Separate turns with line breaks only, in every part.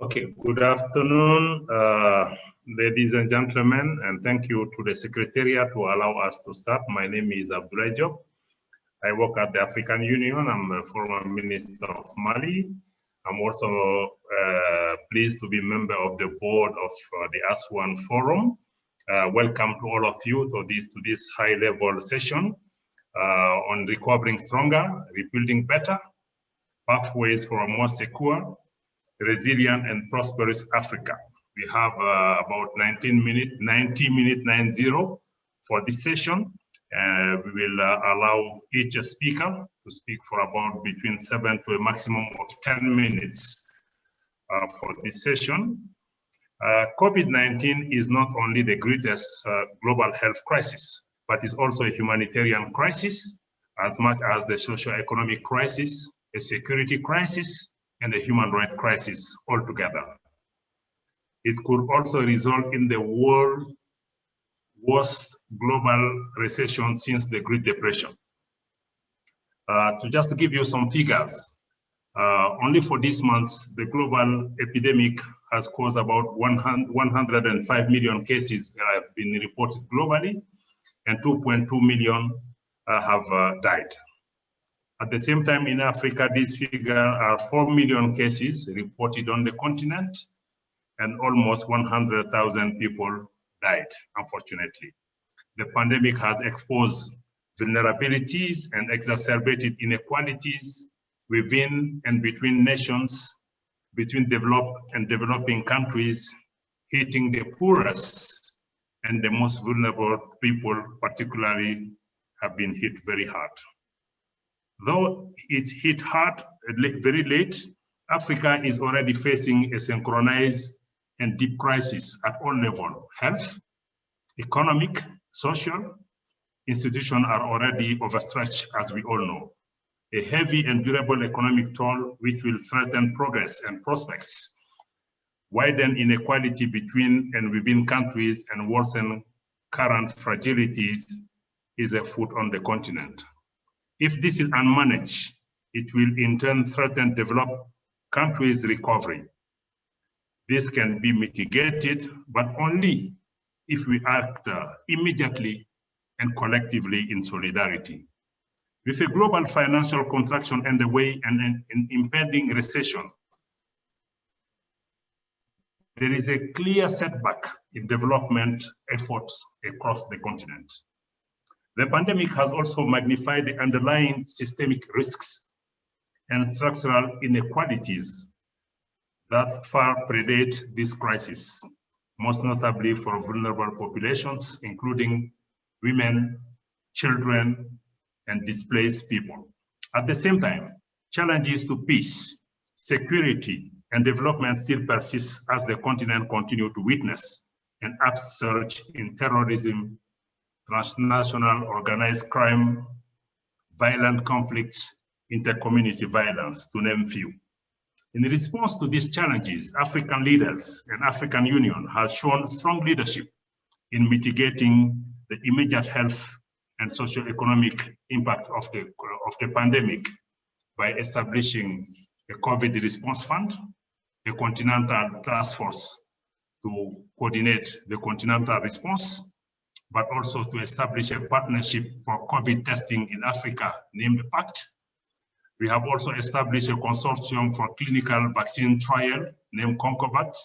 Okay, good afternoon, ladies and gentlemen, and thank you to the Secretariat to allow us to start. My name is Abdoulaye Diop. I work at the African Union. I'm a former Minister of Mali. I'm also pleased to be a member of the board of the ASWAN Forum. Welcome to all of you to this high-level session on recovering stronger, rebuilding better, pathways for a more secure, resilient and prosperous Africa. We have about 90 minutes for this session. We will allow each speaker to speak for about between 7 to a maximum of 10 minutes for this session. COVID-19 is not only the greatest global health crisis, but is also a humanitarian crisis, as much as the socioeconomic crisis, a security crisis, and a human rights crisis altogether. It could also result in the world's worst global recession since the Great Depression. To give you some figures, only for this month, the global epidemic has caused about 105 million cases have been reported globally, and 2.2 million have died. At the same time, in Africa, this figure are 4 million cases reported on the continent, and almost 100,000 people died, unfortunately. The pandemic has exposed vulnerabilities and exacerbated inequalities within and between nations, between developed and developing countries, hitting the poorest and the most vulnerable people, particularly, have been hit very hard. Though it hit hard very late, Africa is already facing a synchronized and deep crisis at all levels: health, economic, social. Institutions are already overstretched, as we all know. A heavy and durable economic toll which will threaten progress and prospects, widen inequality between and within countries, and worsen current fragilities is afoot on the continent. If this is unmanaged, it will in turn threaten developed countries' recovery. This can be mitigated, but only if we act immediately and collectively in solidarity. With a global financial contraction underway and an impending recession, there is a clear setback in development efforts across the continent. The pandemic has also magnified the underlying systemic risks and structural inequalities that far predate this crisis, most notably for vulnerable populations, including women, children, and displaced people. At the same time, challenges to peace, security, and development still persist as the continent continues to witness an upsurge in terrorism, transnational organized crime, violent conflicts, inter-community violence, to name few. In response to these challenges, African leaders and African Union have shown strong leadership in mitigating the immediate health and socio-economic impact of the pandemic by establishing a COVID response fund, a continental task force to coordinate the continental response, but also to establish a partnership for COVID testing in Africa, named PACT. We have also established a consortium for clinical vaccine trial, named CONCOVAT.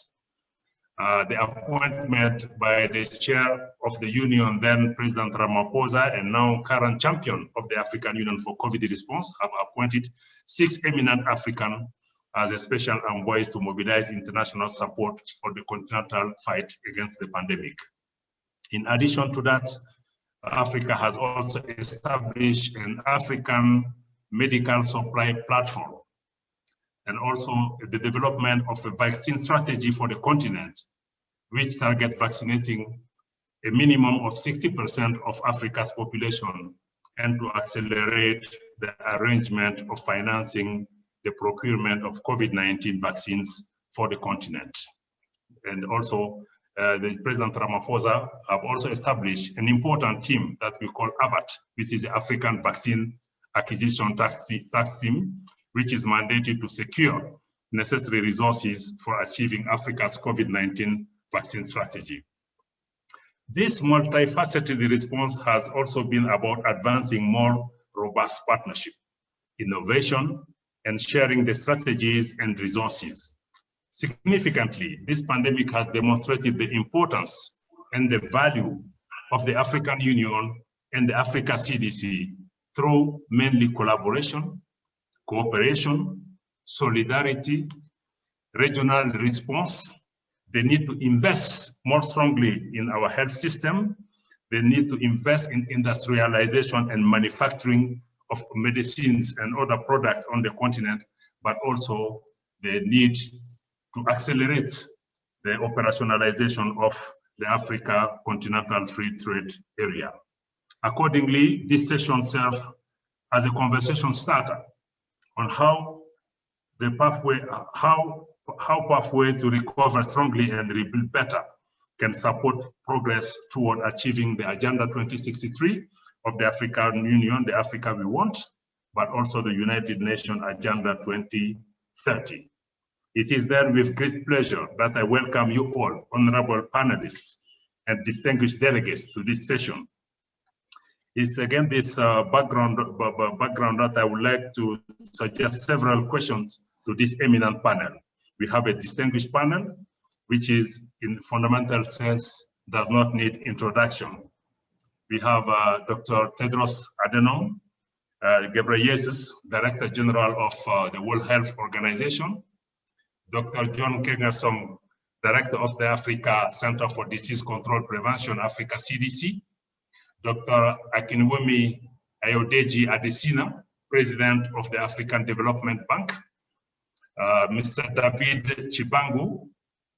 The appointment by the chair of the union, then President Ramaphosa, and now current champion of the African Union for COVID response, have appointed 6 eminent Africans as a special envoys to mobilize international support for the continental fight against the pandemic. In addition to that, Africa has also established an African medical supply platform, and also the development of a vaccine strategy for the continent, which target vaccinating a minimum of 60% of Africa's population, and to accelerate the arrangement of financing the procurement of COVID-19 vaccines for the continent. And also, the President Ramaphosa have also established an important team that we call AVAT, which is the African Vaccine Acquisition Task Team, which is mandated to secure necessary resources for achieving Africa's COVID-19 vaccine strategy. This multifaceted response has also been about advancing more robust partnership, innovation, and sharing the strategies and resources. Significantly, this pandemic has demonstrated the importance and the value of the African Union and the Africa CDC through mainly collaboration, cooperation, solidarity, regional response. They need to invest more strongly in our health system. They need to invest in industrialization and manufacturing of medicines and other products on the continent, but also they need to accelerate the operationalization of the Africa Continental Free Trade Area. Accordingly, this session serves as a conversation starter on how the pathway, how pathway to recover strongly and rebuild better can support progress toward achieving the Agenda 2063 of the African Union, the Africa we want, but also the United Nations Agenda 2030. It is then with great pleasure that I welcome you all, honorable panelists and distinguished delegates, to this session. It's again this background that I would like to suggest several questions to this eminent panel. We have a distinguished panel, which is in fundamental sense, does not need introduction. We have Dr. Tedros Adhanom Ghebreyesus, Director General of the World Health Organization, Dr. John Kengasong, Director of the Africa Center for Disease Control Prevention, Africa CDC, Dr. Akinwumi Ayodeji Adesina, President of the African Development Bank, Mr. David Chibangu,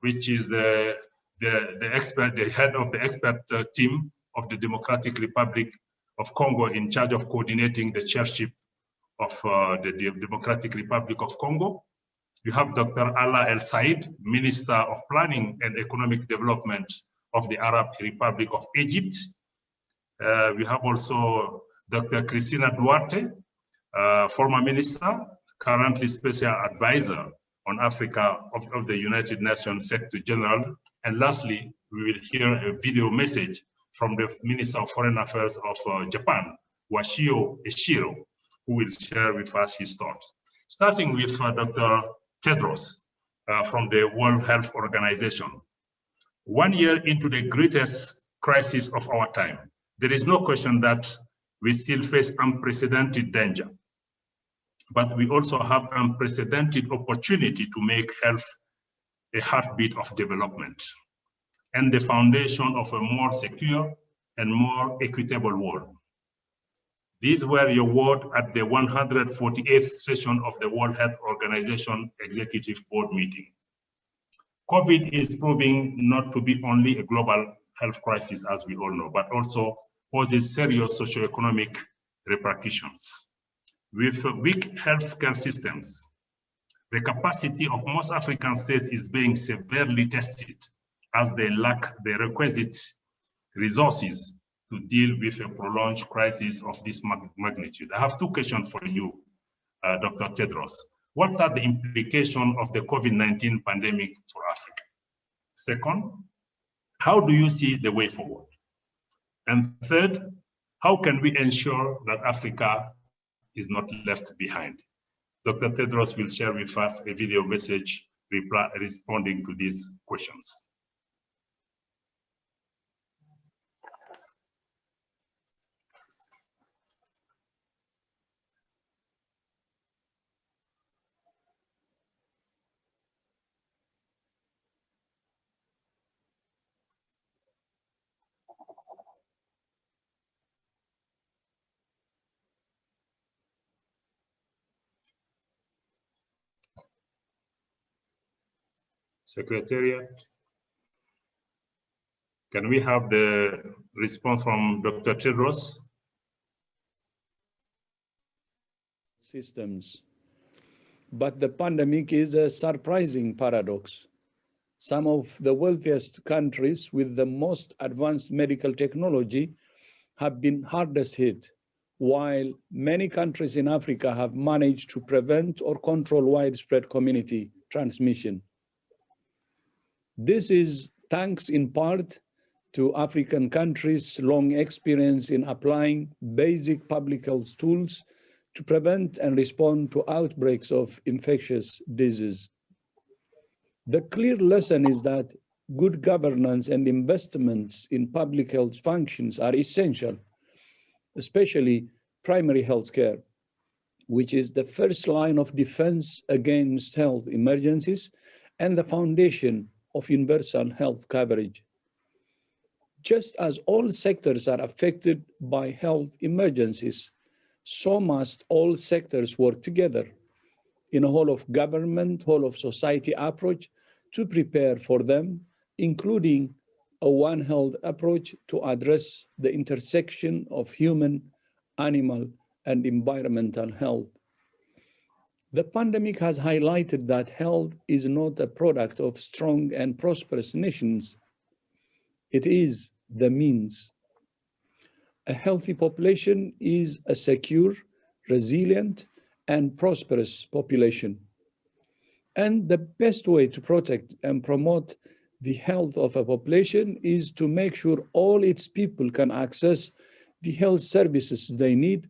which is the head of the expert team of the Democratic Republic of Congo, in charge of coordinating the chairship of the Democratic Republic of Congo. You have Dr. Ala El Said, Minister of Planning and Economic Development of the Arab Republic of Egypt. We have also Dr. Cristina Duarte, former minister, currently special advisor on Africa of the United Nations Secretary General. And lastly, we will hear a video message from the Minister of Foreign Affairs of Japan, Washio Eshiro, who will share with us his thoughts. Starting with Dr. Tedros from the World Health Organization. 1 year into the greatest crisis of our time, there is no question that we still face unprecedented danger, but we also have unprecedented opportunity to make health a heartbeat of development and the foundation of a more secure and more equitable world. These were your words at the 148th session of the World Health Organization Executive Board meeting. COVID is proving not to be only a global health crisis, as we all know, but also poses serious socioeconomic repercussions. With weak healthcare systems, the capacity of most African states is being severely tested as they lack the requisite resources to deal with a prolonged crisis of this magnitude. I have two questions for you, Dr. Tedros. What are the implications of the COVID-19 pandemic for Africa? Second, how do you see the way forward? And third, how can we ensure that Africa is not left behind? Dr. Tedros will share with us a video message responding to these questions. Secretariat, can we have the response from Dr. Tedros?
Systems. But the pandemic is a surprising paradox. Some of the wealthiest countries with the most advanced medical technology have been hardest hit, while many countries in Africa have managed to prevent or control widespread community transmission. This is thanks in part to African countries' long experience in applying basic public health tools to prevent and respond to outbreaks of infectious disease. The clear lesson is that good governance and investments in public health functions are essential, especially primary health care, which is the first line of defense against health emergencies and the foundation of universal health coverage. Just as all sectors are affected by health emergencies, so must all sectors work together in a whole of government, whole of society approach to prepare for them, including a One Health approach to address the intersection of human, animal, and environmental health. The pandemic has highlighted that health is not a product of strong and prosperous nations. It is the means. A healthy population is a secure, resilient, and prosperous population. And the best way to protect and promote the health of a population is to make sure all its people can access the health services they need,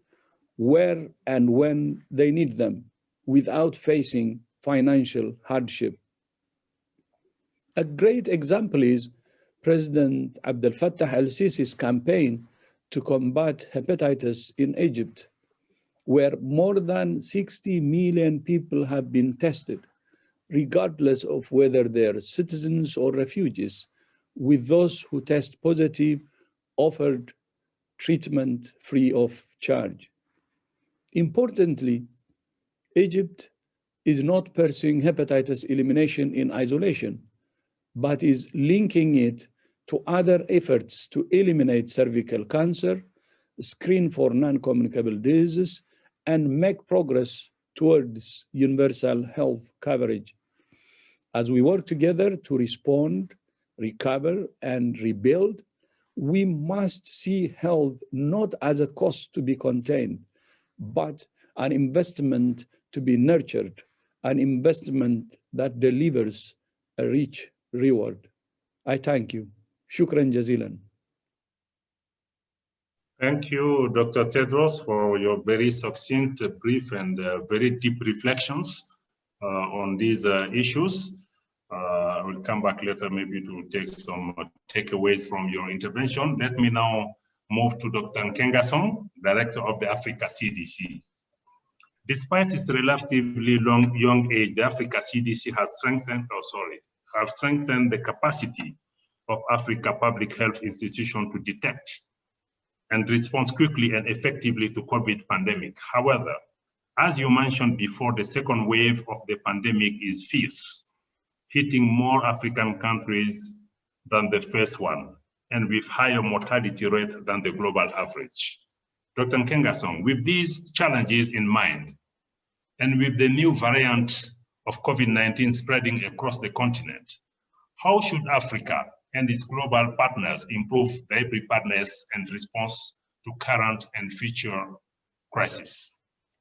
where and when they need them, without facing financial hardship. A great example is President Abdel Fattah al-Sisi's campaign to combat hepatitis in Egypt, where more than 60 million people have been tested, regardless of whether they're citizens or refugees, with those who test positive offered treatment free of charge. Importantly, Egypt is not pursuing hepatitis elimination in isolation, but is linking it to other efforts to eliminate cervical cancer, screen for non-communicable diseases, and make progress towards universal health coverage. As we work together to respond, recover, and rebuild, we must see health not as a cost to be contained, but an investment to be nurtured, an investment that delivers a rich reward. I thank you. Shukran jazilan.
Thank you, Dr. Tedros, for your very succinct, brief, and very deep reflections on these issues. I will come back later maybe to take some takeaways from your intervention. Let me now move to Dr. Nkengasong, Director of the Africa CDC. Despite its relatively young age, the Africa CDC has strengthened the capacity of Africa public health institutions to detect and respond quickly and effectively to COVID pandemic. However, as you mentioned before, the second wave of the pandemic is fierce, hitting more African countries than the first one, and with higher mortality rate than the global average. Dr. Nkengasong, with these challenges in mind, and with the new variant of COVID-19 spreading across the continent, how should Africa and its global partners improve their preparedness and response to current and future crises?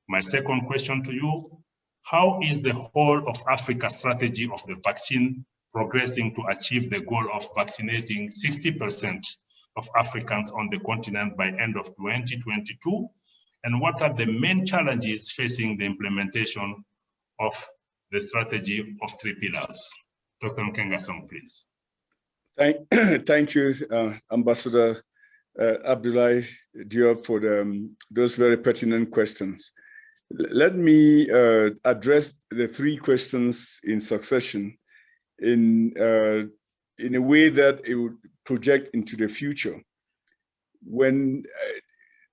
My second question to you, how is the whole of Africa strategy of the vaccine progressing to achieve the goal of vaccinating 60% of Africans on the continent by end of 2022? And what are the main challenges facing the implementation of the strategy of 3 pillars? Dr. Nkengasong, please.
Thank you, Ambassador Abdoulaye Diop, for those very pertinent questions. Let me address the 3 questions in succession in a way that it would project into the future. When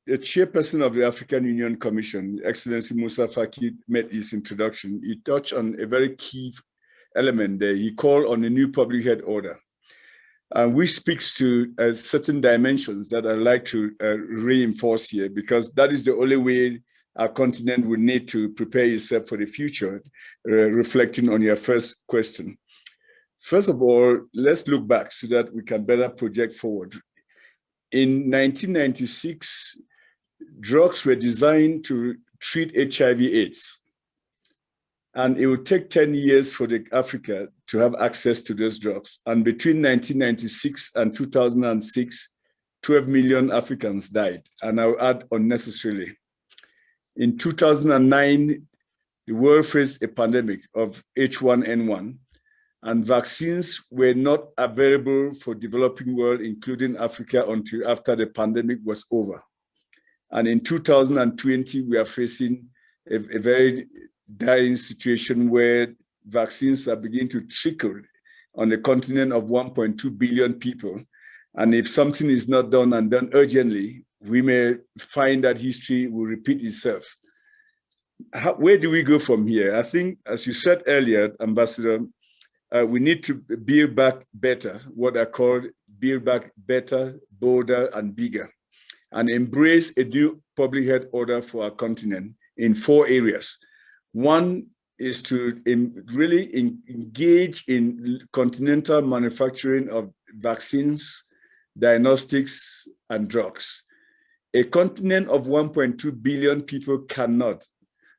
the chairperson of the African Union Commission, Excellency Moussa Faki, made his introduction, he touched on a very key element there. He called on a new public health order, which speaks to certain dimensions that I'd like to reinforce here, because that is the only way our continent will need to prepare itself for the future, reflecting on your first question. First of all, let's look back so that we can better project forward. In 1996, drugs were designed to treat HIV/AIDS. And it would take 10 years for Africa to have access to those drugs. And between 1996 and 2006, 12 million Africans died, and I'll add unnecessarily. In 2009, the world faced a pandemic of H1N1, and vaccines were not available for developing world, including Africa, until after the pandemic was over. And in 2020, we are facing a very dire situation where vaccines are beginning to trickle on a continent of 1.2 billion people. And if something is not done and done urgently, we may find that history will repeat itself. Where do we go from here? I think, as you said earlier, Ambassador, we need to build back better, what I call build back better, bolder, and bigger, and embrace a new public health order for our continent in 4 areas. One is to really engage in continental manufacturing of vaccines, diagnostics, and drugs. A continent of 1.2 billion people cannot,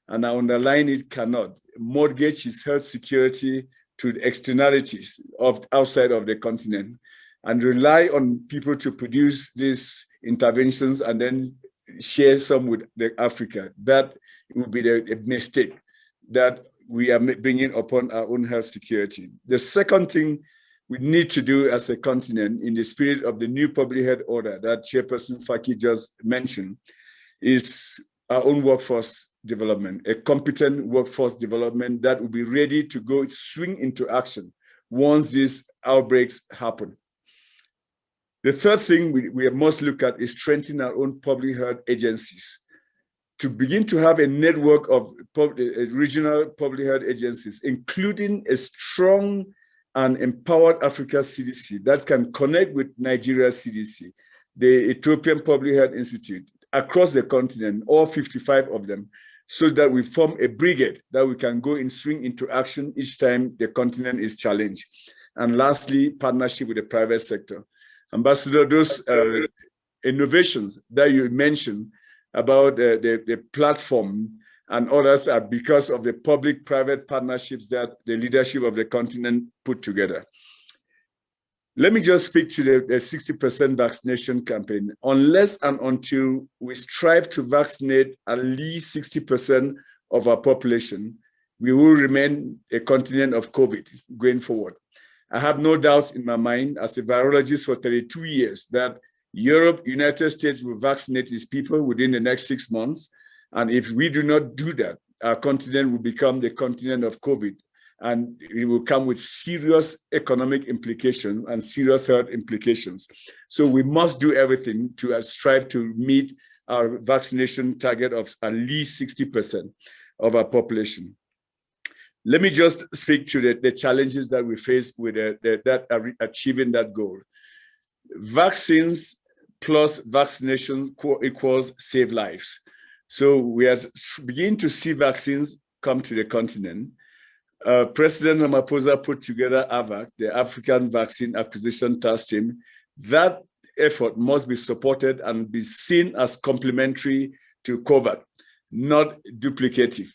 and I underline it, cannot, mortgage its health security to the externalities of outside of the continent and rely on people to produce these interventions and then share some with Africa. That would be a mistake that we are bringing upon our own health security. The second thing we need to do as a continent, in the spirit of the new public health order that Chairperson Faki just mentioned, is our own workforce development, a competent workforce development that will be ready to go swing into action once these outbreaks happen. The third thing we must look at is strengthening our own public health agencies to begin to have a network of regional public health agencies, including a strong and empowered Africa CDC that can connect with Nigeria CDC, the Ethiopian Public Health Institute, across the continent, all 55 of them, so that we form a brigade that we can go and swing into action each time the continent is challenged. And lastly, partnership with the private sector. Ambassador, those innovations that you mentioned about the platform and others are because of the public-private partnerships that the leadership of the continent put together. Let me just speak to the 60% vaccination campaign. Unless and until we strive to vaccinate at least 60% of our population, we will remain a continent of COVID going forward. I have no doubts in my mind, as a virologist for 32 years, that Europe, United States will vaccinate its people within the next 6 months. And if we do not do that, our continent will become the continent of COVID. And it will come with serious economic implications and serious health implications. So we must do everything to strive to meet our vaccination target of at least 60% of our population. Let me just speak to the challenges that we face with achieving that goal. Vaccines plus vaccination equals save lives. So we are beginning to see vaccines come to the continent. President Ramaphosa put together AVAC, the African Vaccine Acquisition Task Team. That effort must be supported and be seen as complementary to COVAX, not duplicative.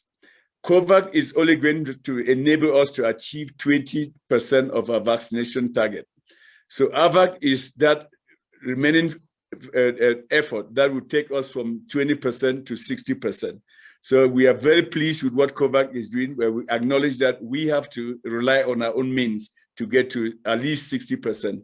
COVAX is only going to enable us to achieve 20% of our vaccination target. So AVAC is that remaining effort that will take us from 20% to 60%. So we are very pleased with what COVAX is doing, where we acknowledge that we have to rely on our own means to get to at least 60%.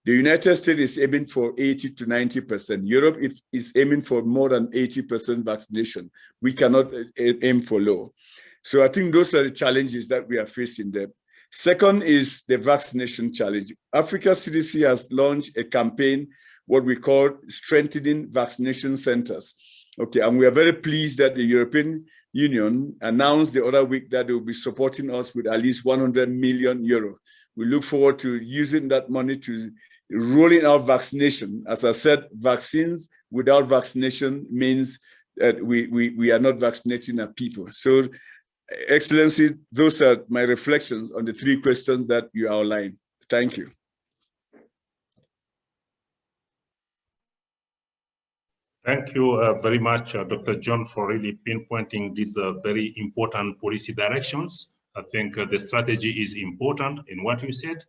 The United States is aiming for 80 to 90%. Europe is aiming for more than 80% vaccination. We cannot aim for low. So I think those are the challenges that we are facing there. Second is the vaccination challenge. Africa CDC has launched a campaign, what we call strengthening vaccination centers. Okay, and we are very pleased that the European Union announced the other week that they will be supporting us with at least 100 million euro. We look forward to using that money to rolling out vaccination. As I said, vaccines without vaccination means that we are not vaccinating our people. So, Excellency, those are my reflections on the 3 questions that you outlined. Thank you.
Thank you very much, Dr. John, for really pinpointing these very important policy directions. I think the strategy is important in what you said.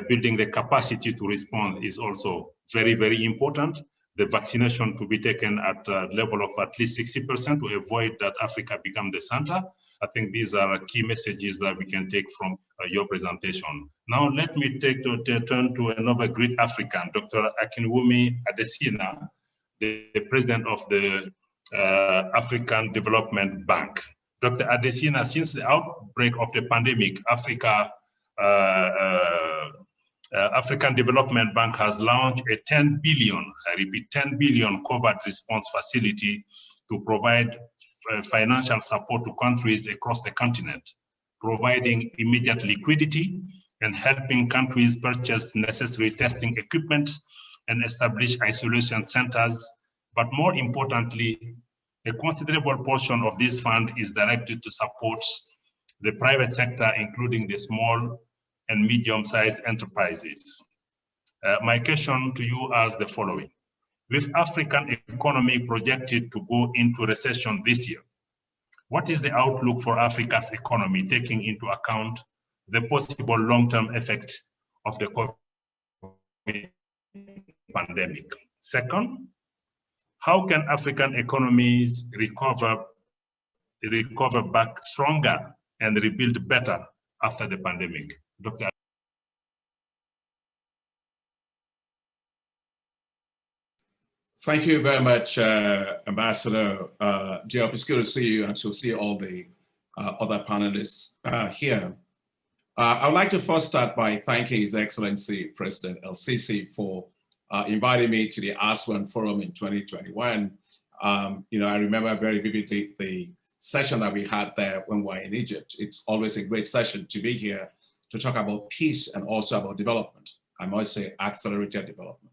Building the capacity to respond is also very, very important. The vaccination to be taken at a level of at least 60% to avoid that Africa become the center. I think these are key messages that we can take from your presentation. Now, let me turn to another great African, Dr. Akinwumi Adesina, the president of the African Development Bank. Dr. Adesina, since the outbreak of the pandemic, African Development Bank has launched a 10 billion, I repeat, 10 billion covered response facility to provide financial support to countries across the continent, providing immediate liquidity and helping countries purchase necessary testing equipment and establish isolation centers. But more importantly, a considerable portion of this fund is directed to support the private sector, including the small and medium-sized enterprises. My question to you is the following. With African economy projected to go into recession this year, what is the outlook for Africa's economy, taking into account the possible long-term effect of the COVID pandemic? Second, how can African economies recover back stronger and rebuild better after the pandemic? Dr.
Thank you very much, Ambassador Diop. It's good to see you and to see all the other panelists here. I would like to first start by thanking His Excellency President El-Sisi for inviting me to the ASEAN Forum in 2021. I remember very vividly the session that we had there when we were in Egypt. It's always a great session to be here to talk about peace and also about development. I must say accelerated development.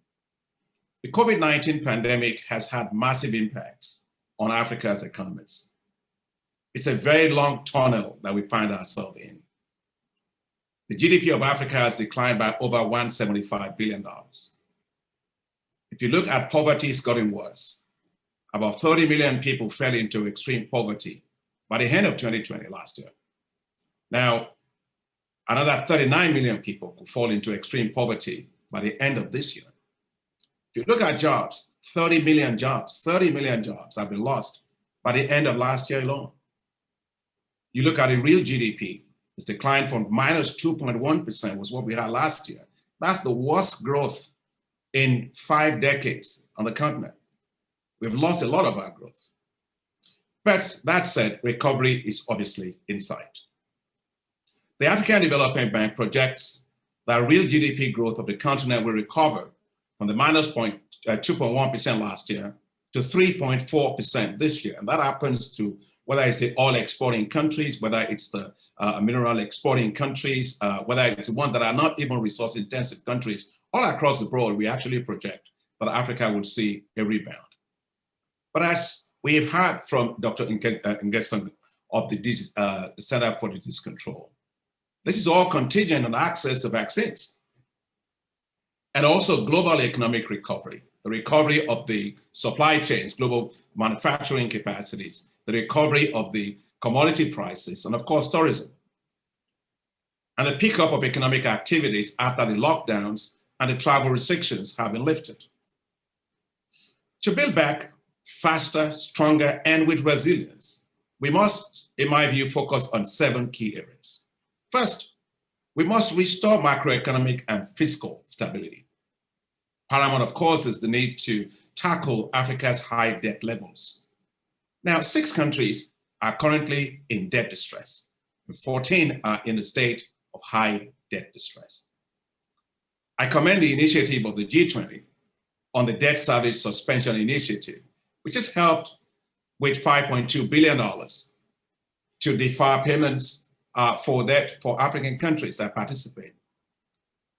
The COVID-19 pandemic has had massive impacts on Africa's economies. It's a very long tunnel that we find ourselves in. The GDP of Africa has declined by over $175 billion. If you look at poverty, it's gotten worse. About 30 million people fell into extreme poverty by the end of 2020 last year. Now, another 39 million people could fall into extreme poverty by the end of this year. If you look at jobs, 30 million jobs have been lost by the end of last year alone. You look at the real GDP, it's declined from minus 2.1% was what we had last year. That's the worst growth in 5 decades on the continent. We've lost a lot of our growth. But that said, recovery is obviously in sight. The African Development Bank projects that real GDP growth of the continent will recover from the minus 2.1% last year to 3.4% this year. And that happens to whether it's the oil exporting countries, whether it's the mineral exporting countries, whether it's the ones that are not even resource intensive countries, all across the board, we actually project that Africa will see a rebound. But as we've heard from Dr. Ngeson of the Center for Disease Control, this is all contingent on access to vaccines. And also global economic recovery, the recovery of the supply chains, global manufacturing capacities, the recovery of the commodity prices, and of course, tourism. And the pickup of economic activities after the lockdowns and the travel restrictions have been lifted. To build back faster, stronger, and with resilience, we must, in my view, focus on 7 key areas. First, we must restore macroeconomic and fiscal stability. Paramount, of course, is the need to tackle Africa's high debt levels. Now, 6 countries are currently in debt distress. 14 are in a state of high debt distress. I commend the initiative of the G20 on the debt service suspension initiative, which has helped with $5.2 billion to defer payments for debt for African countries that participate.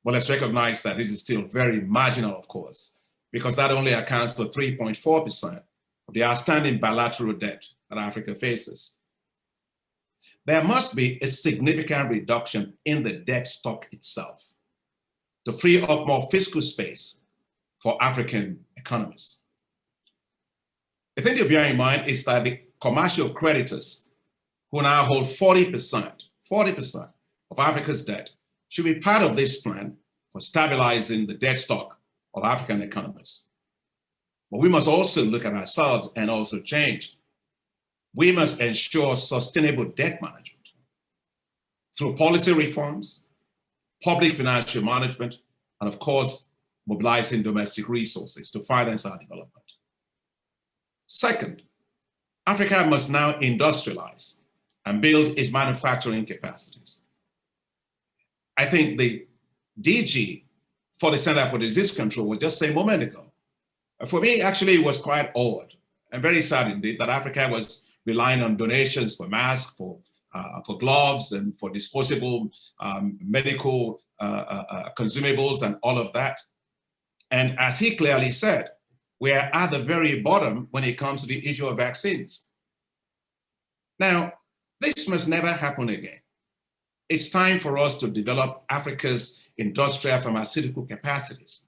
But let's recognize that this is still very marginal, of course, because that only accounts for 3.4% of the outstanding bilateral debt that Africa faces. There must be a significant reduction in the debt stock itself to free up more fiscal space for African economies. The thing to bear in mind is that the commercial creditors, who now hold 40% of Africa's debt, should be part of this plan for stabilizing the debt stock of African economies. But we must also look at ourselves and also change. We must ensure sustainable debt management through policy reforms, public financial management, and of course, mobilizing domestic resources to finance our development. Second, Africa must now industrialize and build its manufacturing capacities. I think the DG for the Center for Disease Control was just saying a moment ago. For me, actually, it was quite odd and very sad indeed that Africa was relying on donations for masks, for gloves, and for disposable medical consumables and all of that. And as he clearly said, we are at the very bottom when it comes to the issue of vaccines. Now, this must never happen again. It's time for us to develop Africa's industrial pharmaceutical capacities.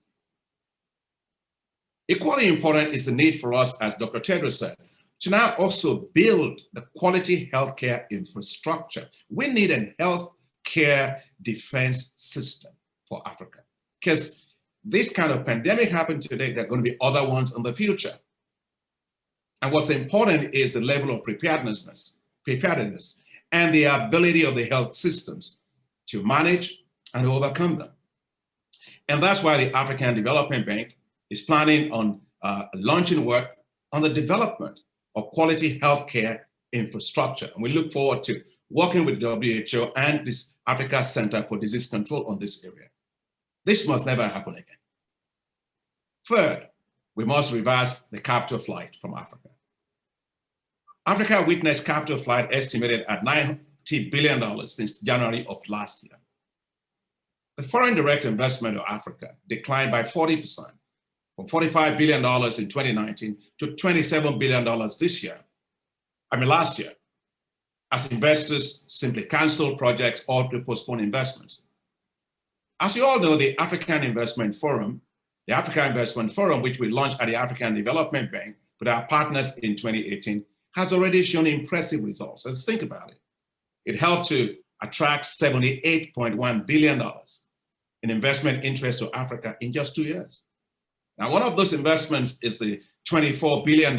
Equally important is the need for us, as Dr. Tedros said, to now also build the quality healthcare infrastructure. We need a healthcare defense system for Africa, because this kind of pandemic happened today, there are going to be other ones in the future. And what's important is the level of preparedness, and the ability of the health systems to manage and overcome them. And that's why the African Development Bank is planning on launching work on the development of quality healthcare infrastructure. And we look forward to working with WHO and this Africa Center for Disease Control on this area. This must never happen again. Third, we must reverse the capital flight from Africa. Africa witnessed capital flight estimated at $90 billion since January of last year. The foreign direct investment of Africa declined by 40%, from $45 billion in 2019 to $27 billion last year, as investors simply canceled projects or to postpone investments. As you all know, the African Investment Forum, which we launched at the African Development Bank with our partners in 2018, has already shown impressive results. Let's think about it. It helped to attract $78.1 billion in investment interest to Africa in just 2 years. Now, one of those investments is the $24 billion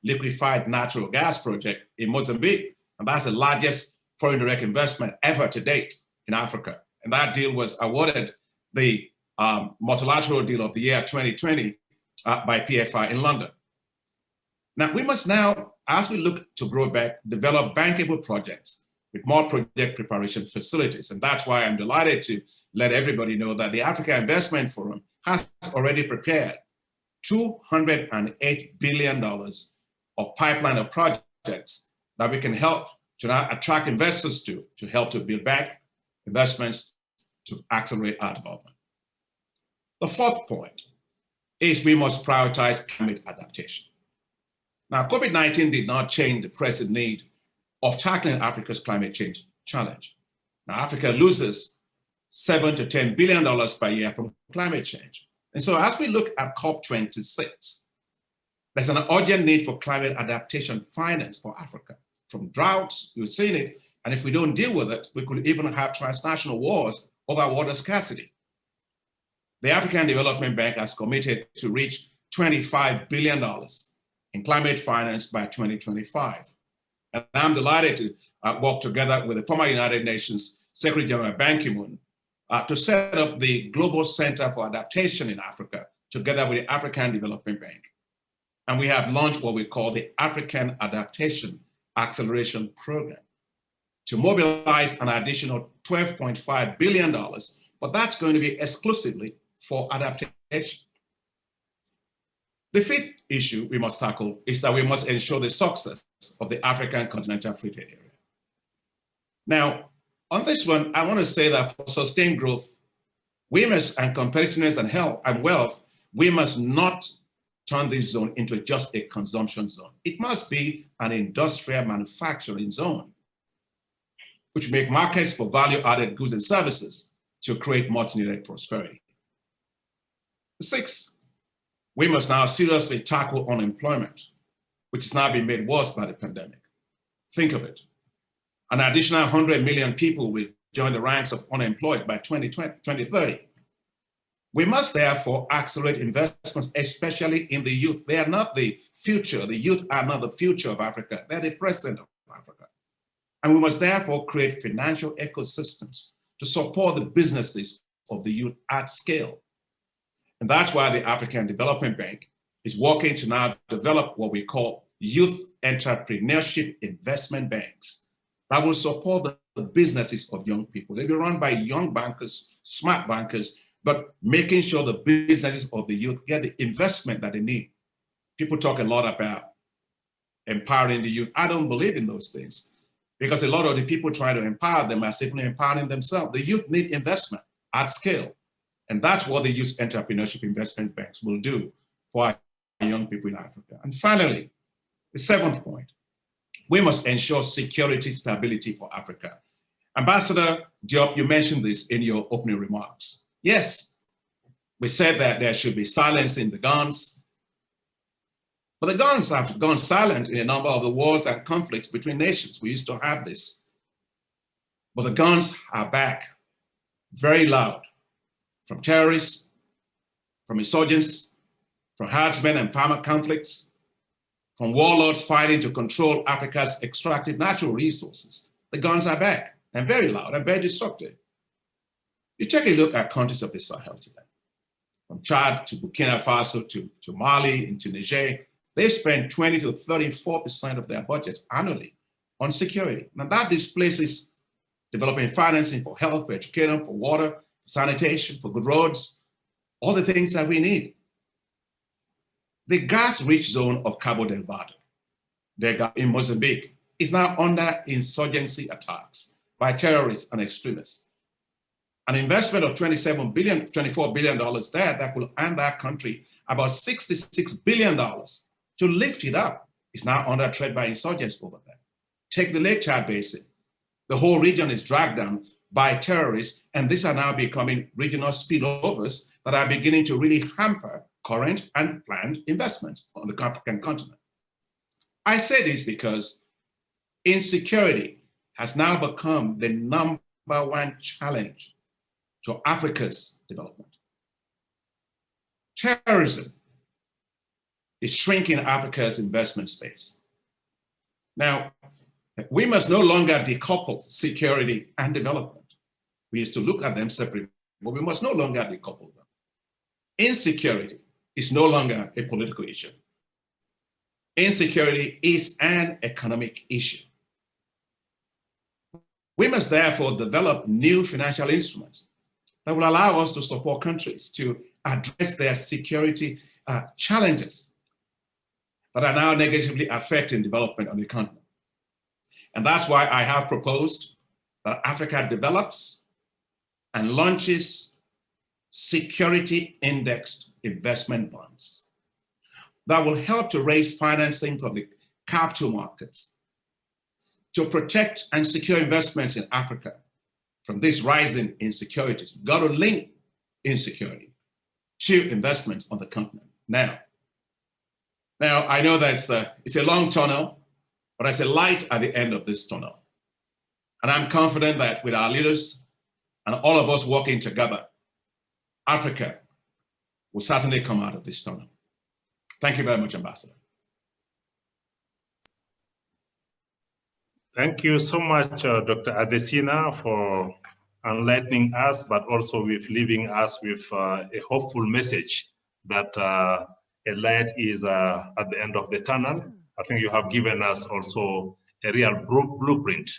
liquefied natural gas project in Mozambique. And that's the largest foreign direct investment ever to date in Africa. And that deal was awarded the multilateral deal of the year 2020 by PFI in London. Now, we must now, as we look to grow back, develop bankable projects with more project preparation facilities. And that's why I'm delighted to let everybody know that the Africa Investment Forum has already prepared $208 billion of pipeline of projects that we can help to now attract investors to help to build back investments to accelerate our development. The fourth point is we must prioritize climate adaptation. Now, COVID-19 did not change the pressing need of tackling Africa's climate change challenge. Now, Africa loses $7 to $10 billion per year from climate change. And so as we look at COP26, there's an urgent need for climate adaptation finance for Africa. From droughts, you've seen it, and if we don't deal with it, we could even have transnational wars over water scarcity. The African Development Bank has committed to reach $25 billion in climate finance by 2025. And I'm delighted to work together with the former United Nations Secretary General Ban Ki-moon to set up the Global Center for Adaptation in Africa, together with the African Development Bank. And we have launched what we call the African Adaptation Acceleration Program to mobilize an additional $12.5 billion, but that's going to be exclusively for adaptation. The fifth issue we must tackle is that we must ensure the success of the African Continental Free Trade Area. Now, on this one, I want to say that for sustained growth, we must, and competitiveness and health and wealth, we must not turn this zone into just a consumption zone. It must be an industrial manufacturing zone, which make markets for value-added goods and services to create much-needed prosperity. Sixth, we must now seriously tackle unemployment which is now being made worse by the pandemic. Think of it. An additional 100 million people will join the ranks of unemployed by 2030. We must therefore accelerate investments, especially in the youth. They are not the future. The youth are not the future of Africa. They're the present of Africa. And we must therefore create financial ecosystems to support the businesses of the youth at scale. And that's why the African Development Bank is working to now develop what we call youth entrepreneurship investment banks that will support the businesses of young people. They'll be run by young bankers, smart bankers, but making sure the businesses of the youth get the investment that they need. People talk a lot about empowering the youth. I don't believe in those things because a lot of the people trying to empower them are simply empowering themselves. The youth need investment at scale. And that's what the youth entrepreneurship investment banks will do for our young people in Africa. And finally, the seventh point, we must ensure security, stability for Africa. Ambassador Diop, you mentioned this in your opening remarks. Yes, we said that there should be silencing the guns, but the guns have gone silent in a number of the wars and conflicts between nations. We used to have this, but the guns are back, very loud, from terrorists, from insurgents, from herdsmen and farmer conflicts, from warlords fighting to control Africa's extractive natural resources. The guns are back and very loud and very destructive. You take a look at countries of the Sahel today, from Chad to Burkina Faso to Mali and to Niger, they spend 20 to 34% of their budgets annually on security. Now that displaces developing financing for health, for education, for water, for sanitation, for good roads, all the things that we need. The gas-rich zone of Cabo Delgado in Mozambique is now under insurgency attacks by terrorists and extremists. An investment of $24 billion there that will earn that country about $66 billion to lift it up is now under threat by insurgents over there. Take the Lake Chad Basin. The whole region is dragged down by terrorists, and these are now becoming regional spillovers that are beginning to really hamper current and planned investments on the African continent. I say this because insecurity has now become the number one challenge to Africa's development. Terrorism is shrinking Africa's investment space. Now, we must no longer decouple security and development. We used to look at them separately, but we must no longer decouple them. Insecurity is no longer a political issue. Insecurity is an economic issue. We must therefore develop new financial instruments that will allow us to support countries to address their security challenges that are now negatively affecting development on the continent. And that's why I have proposed that Africa develops and launches security indexed investment bonds that will help to raise financing from the capital markets to protect and secure investments in Africa from this rising insecurities. We've got to link insecurity to investments on the continent. Now I know that it's a long tunnel, but there's a light at the end of this tunnel. And I'm confident that with our leaders and all of us working together, Africa will certainly come out of this tunnel. Thank you very much, Ambassador.
Thank you so much, Dr. Adesina, for enlightening us, but also with leaving us with a hopeful message that a light is at the end of the tunnel. I think you have given us also a real blueprint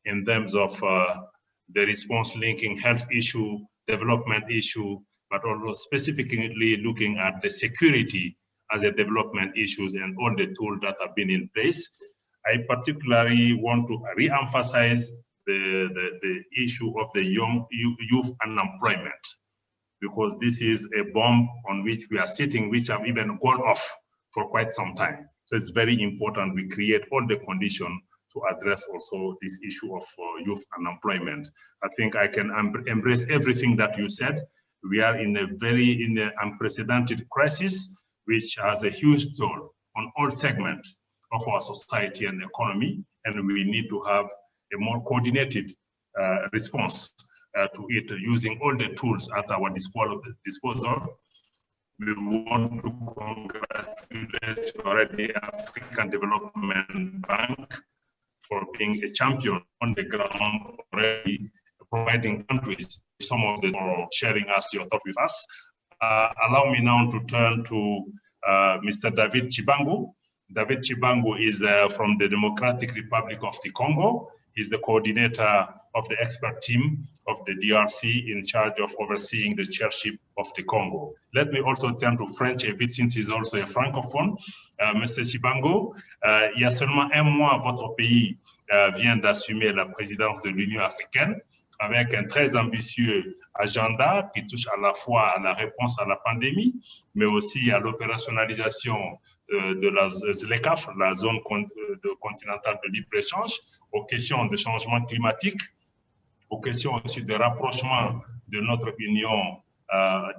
in terms of the response linking health issue, development issue, but also specifically looking at the security as a development issues and all the tools that have been in place. I particularly want to re-emphasize the issue of the youth unemployment, because this is a bomb on which we are sitting, which have even gone off for quite some time. So it's very important we create all the conditions to address also this issue of youth unemployment. I think I can embrace everything that you said. We are in an unprecedented crisis, which has a huge toll on all segments. of our society and economy, and we need to have a more coordinated response to it using all the tools at our disposal. We want to congratulate already African Development Bank for being a champion on the ground already, providing countries some of the for sharing your thought with us. Allow me now to turn to Mr. David Chibangu. David Chibangu is from the Democratic Republic of the Congo. He's the coordinator of the expert team of the DRC in charge of overseeing the chairship of the Congo. Let me also turn to French a bit since he's also a francophone. Monsieur Chibangu, il y a seulement un mois, votre pays vient d'assumer la présidence de l'Union africaine avec un très ambitieux agenda qui touche à la fois à la réponse à la pandémie, mais aussi à l'opérationnalisation de la ZLECAF, la zone continentale de libre-échange, aux questions de changement climatique, aux questions aussi de rapprochement de notre union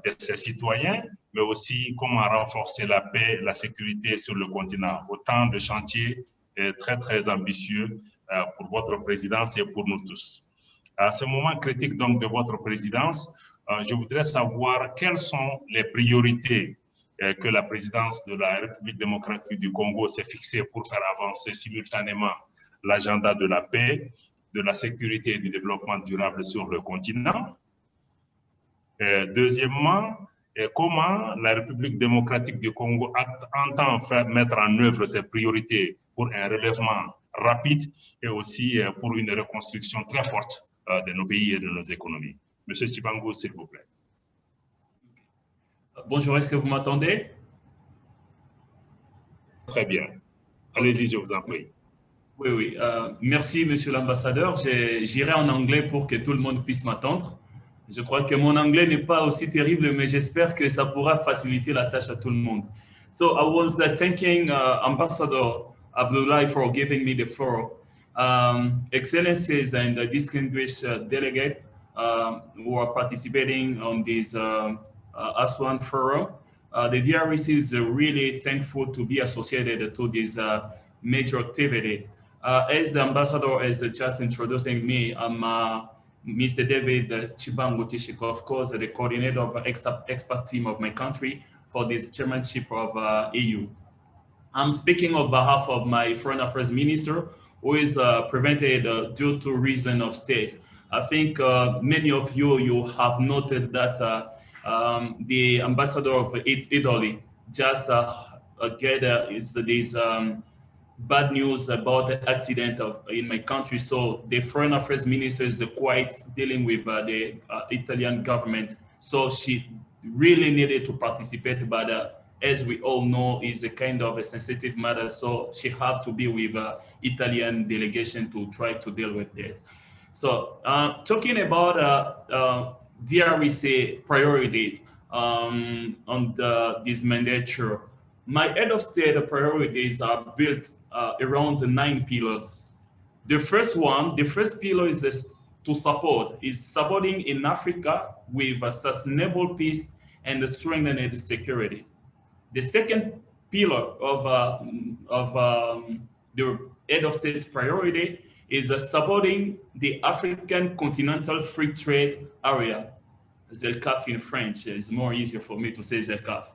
de ses citoyens, mais aussi comment renforcer la paix, la sécurité sur le continent. Autant de chantiers très, très ambitieux pour votre présidence et pour nous tous. À ce moment critique donc de votre présidence, je voudrais savoir quelles sont les priorités que la présidence de la République démocratique du Congo s'est fixée pour faire avancer simultanément l'agenda de la paix, de la sécurité et du développement durable sur le continent. Deuxièmement, comment la République démocratique du Congo entend mettre en œuvre ses priorités pour un relèvement rapide et aussi pour une reconstruction très forte de nos pays et de nos économies. Monsieur Chibangu, s'il vous plaît.
Bonjour, est-ce que vous m'entendez?
Très bien. Allez-y, je vous en prie.
Oui, oui. Merci, monsieur l'ambassadeur. J'irai en anglais pour que tout le monde puisse m'entendre. Je crois que mon anglais n'est pas aussi terrible, mais j'espère que ça pourra faciliter la tâche à tout le monde. So I was thanking Ambassador Abdoulaye for giving me the floor. Excellencies and distinguished delegate who are participating on this Aswan Forum. The DRC is really thankful to be associated to this major activity. As the ambassador is just introducing me, I'm Mr. David Chibangu Tishiko, of course, the coordinator of the expert team of my country for this chairmanship of EU. I'm speaking on behalf of my Foreign Affairs Minister, who is prevented due to reason of state. I think many of you have noted that the ambassador of Italy just get this bad news about the accident in my country. So the Foreign Affairs Minister is quite dealing with the Italian government. So she really needed to participate, but as we all know, is a kind of a sensitive matter. So she had to be with Italian delegation to try to deal with this. So talking about DRC priorities on this mandature, my head of state priorities are built around 9 pillars. The first pillar is supporting in Africa with a sustainable peace and strengthening security. The second pillar of the head of state priority is supporting the African continental free trade area. ZLECAF in French is more easier for me to say ZLECAF.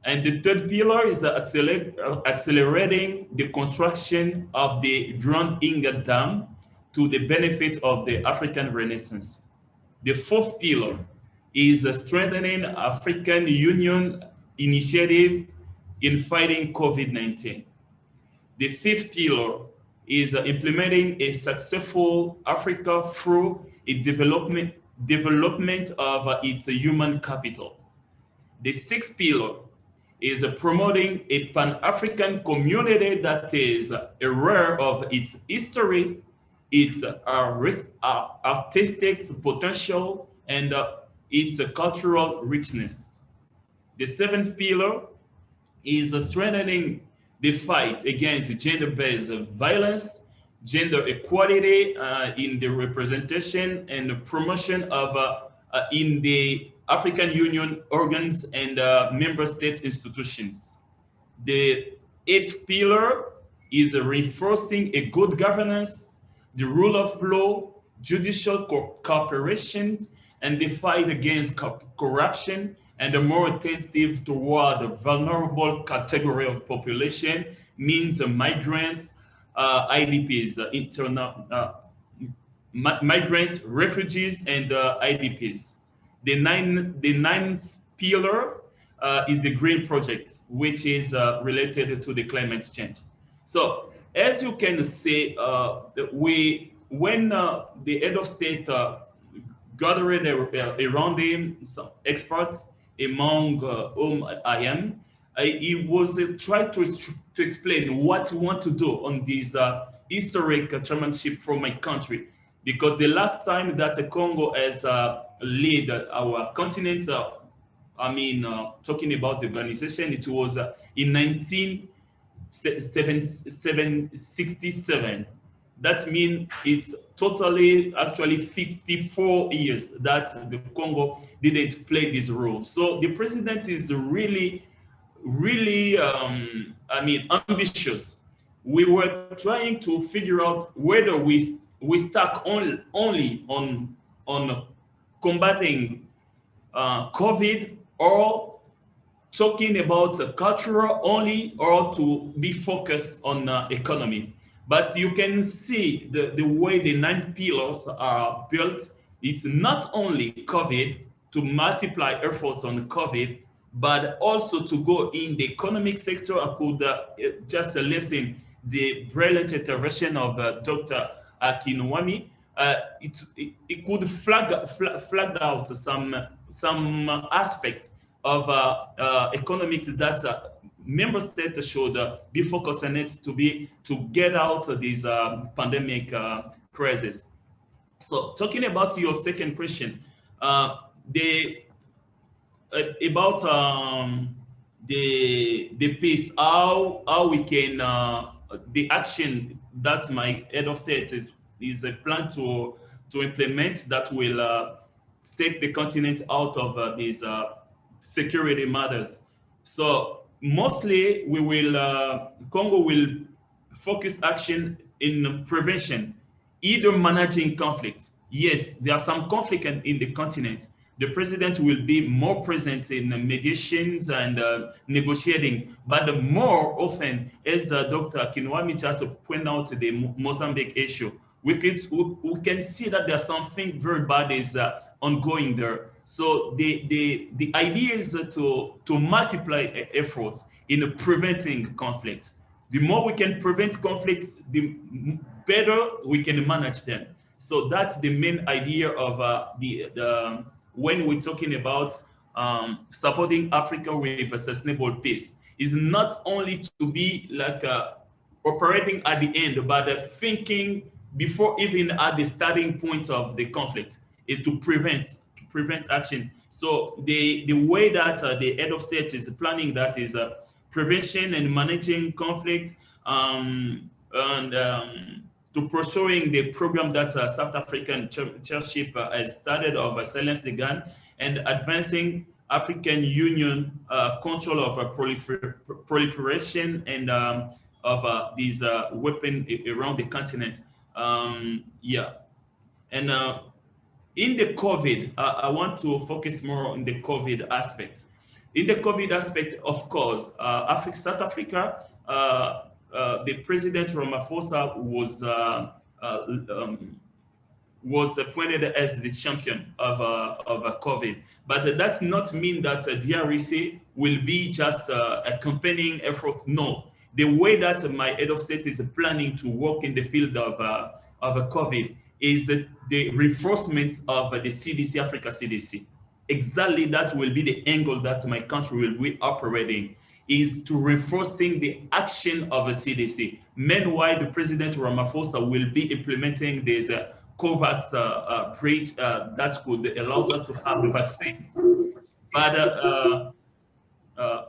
And the third pillar is accelerating the construction of the Grand Inga Dam to the benefit of the African Renaissance. The fourth pillar is strengthening African Union initiative in fighting COVID-19. The fifth pillar is implementing a successful Africa through a development of its human capital. The sixth pillar is promoting a Pan-African community that is aware of its history, its artistic potential, and its cultural richness. The seventh pillar is strengthening the fight against gender-based violence, gender equality in the representation and the promotion of in the African Union organs and member state institutions. The eighth pillar is reinforcing a good governance, the rule of law, judicial cooperation, and the fight against corruption, and a more attentive toward the vulnerable category of population, means migrants, IDPs, migrants, refugees, and IDPs. The ninth pillar is the Green Project, which is related to the climate change. So as you can see, when the head of state gathered around him some experts, among whom I am, he was trying to explain what we want to do on this historic chairmanship for my country. Because the last time that Congo has led our continent, talking about the organization, it was in 1967. That means it's totally, actually 54 years that the Congo didn't play this role. So the president is really ambitious. We were trying to figure out whether we stuck only on combating COVID, or talking about culture only, or to be focused on economy. But you can see the way the 9 pillars are built. It's not only COVID, to multiply efforts on COVID, but also to go in the economic sector. I could just listen the brilliant intervention of Dr. Akinwami. It could flag out some aspects of economic that member states should be focused on it to get out of this pandemic crisis. So talking about your second question, about the peace, how we can the action that my head of state is a plan to implement that will take the continent out of these security matters. So mostly we will Congo will focus action in prevention, either managing conflict. Yes, there are some conflict in the continent. The president will be more present in mediations and negotiating, but more often, as Dr. Akinwami just pointed out, the Mozambique issue, we can see that there's something very bad is ongoing there. So the idea is to multiply efforts in preventing conflicts. The more we can prevent conflicts, the better we can manage them. So that's the main idea of when we're talking about supporting Africa with a sustainable peace, is not only to be like operating at the end, but thinking before even at the starting point of the conflict, is to prevent action. So the way that the head of state is planning that is prevention and managing conflict, to pursuing the program that South African chairship has started of Silence the Gun, and advancing African Union control of proliferation and of these weapons around the continent. Yeah, and in the COVID, I want to focus more on the COVID aspect. In the COVID aspect, of course, South Africa, the President Ramaphosa was appointed as the champion of COVID, but that does not mean that DRC will be just a campaigning effort. No, the way that my head of state is planning to work in the field of COVID is the reinforcement of the CDC, Africa CDC. Exactly, that will be the angle that my country will be operating, is to reinforcing the action of the CDC. Meanwhile, the President Ramaphosa will be implementing this COVAX bridge that could allow us to have the vaccine. But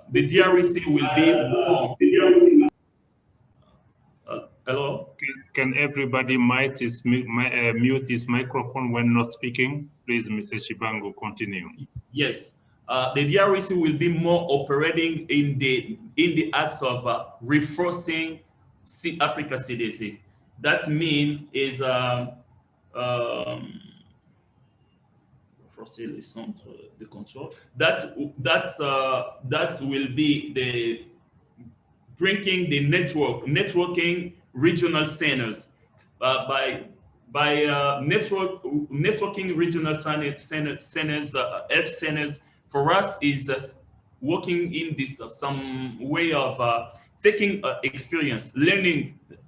the DRC will be more. Hello?
Can everybody mute his microphone when not speaking? Please, Mr. Chibango, continue.
Yes. the DRC will be more operating in the acts of reinforcing Africa CDC. That mean is les centres de control. That will be the bringing the networking regional centers networking regional centers, F centers for us is working in this some way of taking experience,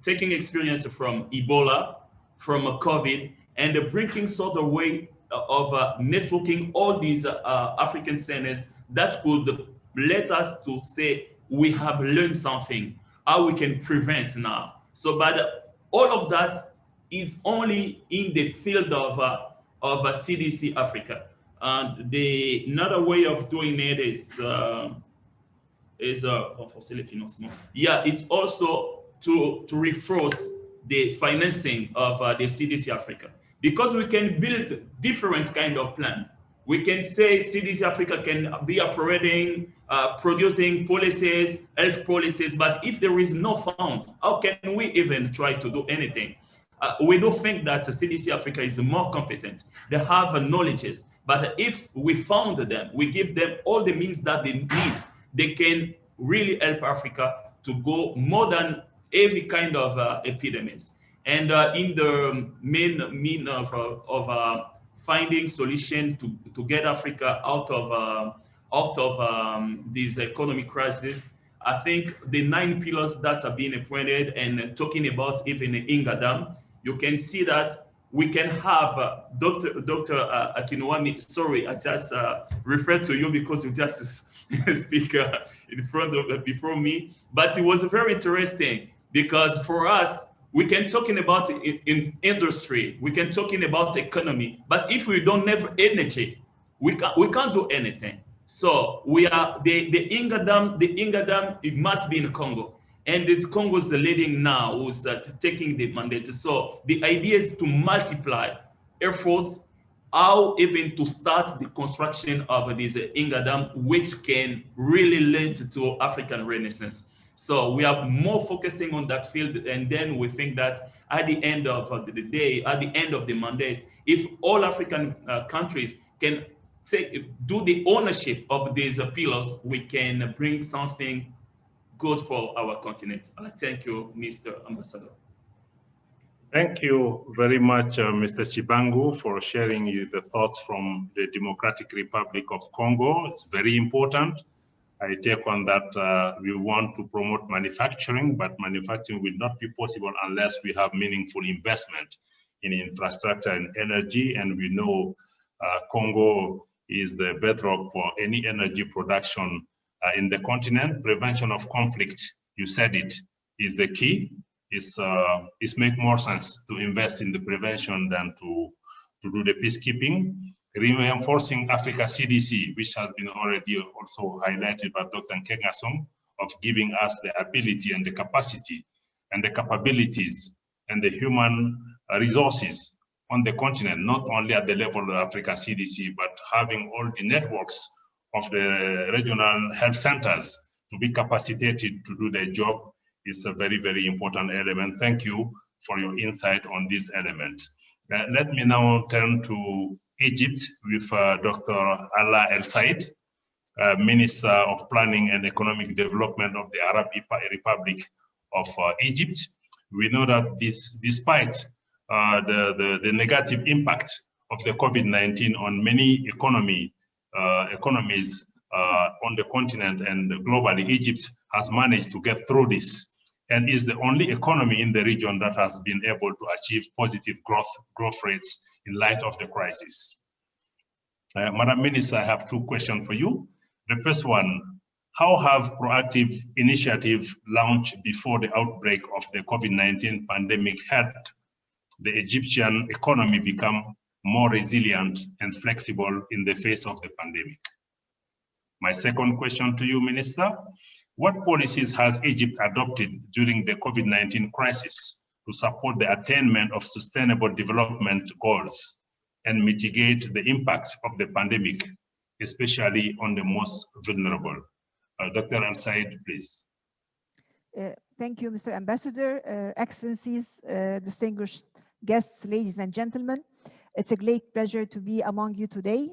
taking experience from Ebola, from COVID, and bringing sort of way of networking all these African centers that could let us to say we have learned something, how we can prevent now. So, but all of that is only in the field of CDC Africa. And another way of doing it is renforcer le financement. Yeah, it's also to reinforce the financing of the CDC Africa, because we can build different kind of plan. We can say CDC Africa can be operating, producing policies, health policies, but if there is no fund, how can we even try to do anything? We don't think that CDC Africa is more competent. They have knowledges, but if we found them, we give them all the means that they need, they can really help Africa to go more than every kind of epidemics. And in the mean of finding solution to get Africa out of this economic crisis, I think the 9 pillars that have been appointed, and talking about even in Ingadam, you can see that we can have Dr. Akinwami. Sorry, I just referred to you because you just speak in front of before me. But it was very interesting because for us, we can talking about in industry, we can talking about economy, but if we don't have energy, we can't do anything. So we are the Ingadam, it must be in Congo. And this Congo is the leading now, who's taking the mandate. So the idea is to multiply efforts, how even to start the construction of this Ingadam, which can really lead to African Renaissance. So we are more focusing on that field, and then we think that at the end of the day, at the end of the mandate, if all African countries can do the ownership of these pillars, we can bring something good for our continent. Thank you, Mr. Ambassador.
Thank you very much, Mr. Chibangu, for sharing the thoughts from the Democratic Republic of Congo. It's very important. I take on that we want to promote manufacturing, but manufacturing will not be possible unless we have meaningful investment in infrastructure and energy. And we know Congo is the bedrock for any energy production in the continent. Prevention of conflict, you said it, is the key. It's make more sense to invest in the prevention than to do the peacekeeping. Reinforcing Africa CDC, which has been already also highlighted by Dr. Nkengasong, of giving us the ability and the capacity and the capabilities and the human resources on the continent, not only at the level of Africa CDC, but having all the networks of the regional health centers to be capacitated to do their job is a very, very important element. Thank you for your insight on this element. Let me now turn to Egypt with Dr. Allah El Said, Minister of Planning and Economic Development of the Arab Republic of Egypt. We know that despite the negative impact of the COVID-19 on many economies on the continent and globally, Egypt has managed to get through this and is the only economy in the region that has been able to achieve positive growth rates in light of the crisis. Madam Minister, I have 2 questions for you. The first one, how have proactive initiatives launched before the outbreak of the COVID-19 pandemic helped the Egyptian economy become more resilient and flexible in the face of the pandemic? My second question to you, Minister, what policies has Egypt adopted during the COVID-19 crisis to support the attainment of sustainable development goals and mitigate the impact of the pandemic, especially on the most vulnerable. Dr. Al-Said, please.
Thank you, Mr. Ambassador, Excellencies, distinguished guests, ladies and gentlemen. It's a great pleasure to be among you today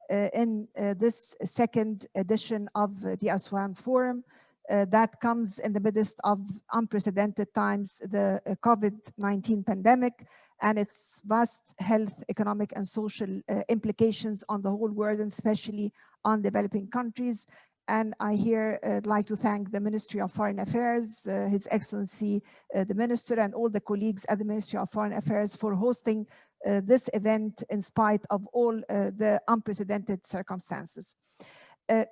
in this second edition of the Aswan Forum that comes in the midst of unprecedented times, the COVID-19 pandemic and its vast health, economic, and social implications on the whole world, and especially on developing countries. And I here like to thank the Ministry of Foreign Affairs, His Excellency, the Minister, and all the colleagues at the Ministry of Foreign Affairs for hosting this event in spite of all the unprecedented circumstances.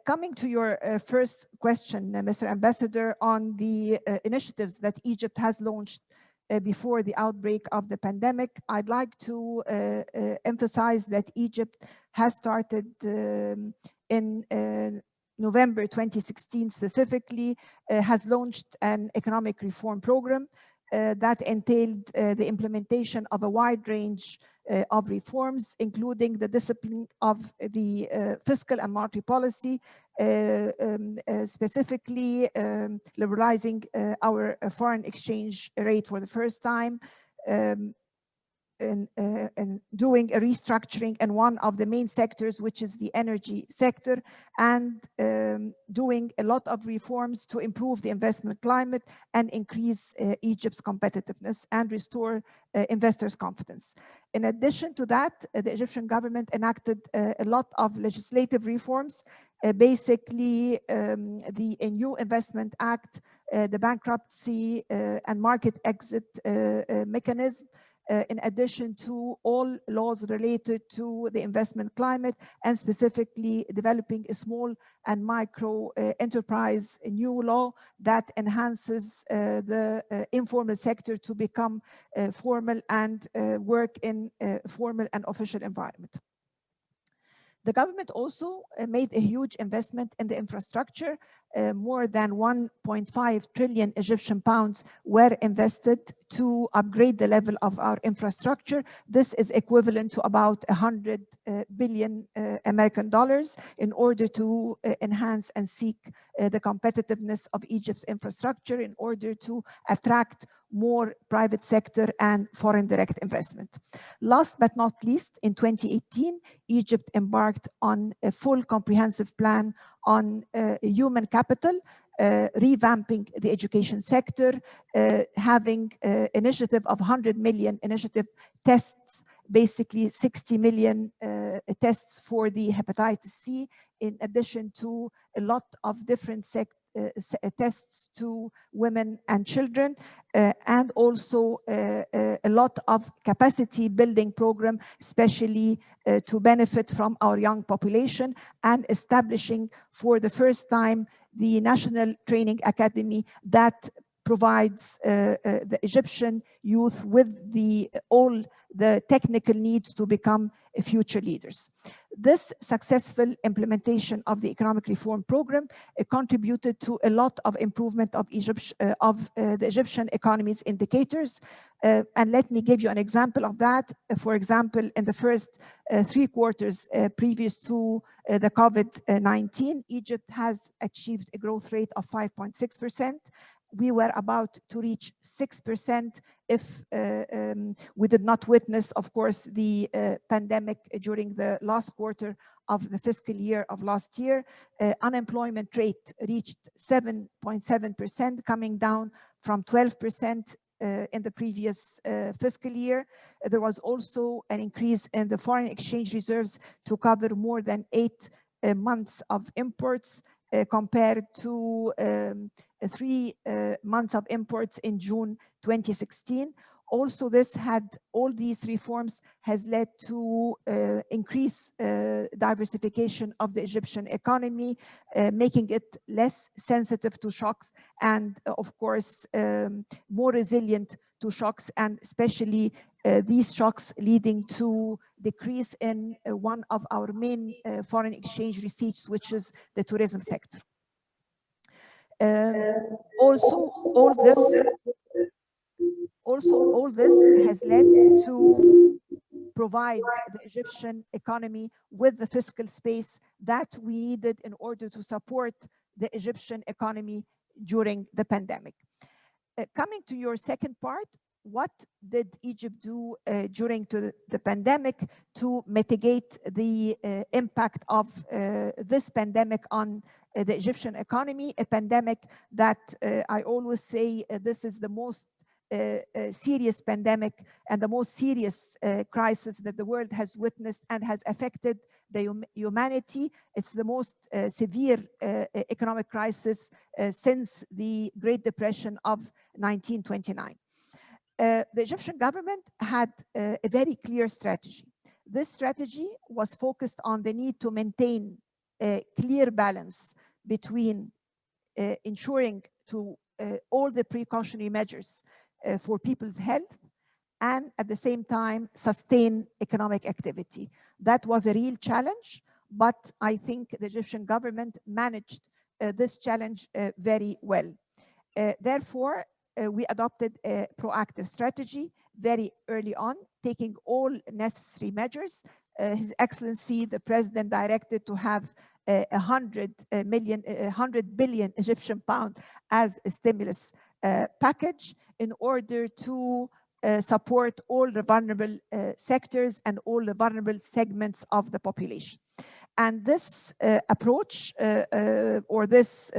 Coming to your first question, Mr. Ambassador, on the initiatives that Egypt has launched before the outbreak of the pandemic, I'd like to emphasize that Egypt has started in November 2016 specifically, has launched an economic reform program that entailed the implementation of a wide range of reforms, including the discipline of the fiscal and monetary policy, specifically liberalizing our foreign exchange rate for the first time, and doing a restructuring in one of the main sectors, which is the energy sector, and doing a lot of reforms to improve the investment climate and increase Egypt's competitiveness and restore investors' confidence. In addition to that, the Egyptian government enacted a lot of legislative reforms, basically the New Investment Act, the bankruptcy and market exit mechanism, in addition to all laws related to the investment climate, and specifically developing a small and micro enterprise new law that enhances the informal sector to become formal and work in a formal and official environment. The government also made a huge investment in the infrastructure. More than 1.5 trillion Egyptian pounds were invested to upgrade the level of our infrastructure. This is equivalent to about 100 billion American dollars in order to enhance and seek the competitiveness of Egypt's infrastructure in order to attract more private sector and foreign direct investment. Last but not least, in 2018, Egypt embarked on a full comprehensive plan on human capital, revamping the education sector, having initiative of 100 million initiative tests, basically 60 million tests for the hepatitis C, in addition to a lot of different tests to women and children, and also a lot of capacity building program, especially to benefit from our young population, and establishing for the first time the National Training Academy that provides the Egyptian youth with all the technical needs to become future leaders. This successful implementation of the economic reform program contributed to a lot of improvement of the Egyptian economy's indicators. And let me give you an example of that. For example, in the first 3 quarters previous to the COVID-19, Egypt has achieved a growth rate of 5.6%. We were about to reach 6% if we did not witness, of course, the pandemic during the last quarter of the fiscal year of last year. Unemployment rate reached 7.7%, coming down from 12% in the previous fiscal year. There was also an increase in the foreign exchange reserves to cover more than 8 months of imports, compared to 3 months of imports in June 2016. Also, all these reforms has led to increased diversification of the Egyptian economy, making it less sensitive to shocks and, of course, more resilient to shocks, and especially these shocks leading to decrease in one of our main foreign exchange receipts, which is the tourism sector. Also, all this has led to provide the Egyptian economy with the fiscal space that we needed in order to support the Egyptian economy during the pandemic. Coming to your second part, what did Egypt do during the pandemic to mitigate the impact of this pandemic on the Egyptian economy? A pandemic that I always say this is the most serious pandemic and the most serious crisis that the world has witnessed and has affected the humanity. It's the most severe economic crisis since the Great Depression of 1929. The Egyptian government had a very clear strategy. This strategy was focused on the need to maintain a clear balance between ensuring to all the precautionary measures for people's health and at the same time sustain economic activity. That was a real challenge, but I think the Egyptian government managed this challenge very well. Therefore, we adopted a proactive strategy very early on, taking all necessary measures. His Excellency, the President, directed to have 100 billion Egyptian pound as a stimulus package in order to support all the vulnerable sectors and all the vulnerable segments of the population. And this approach or this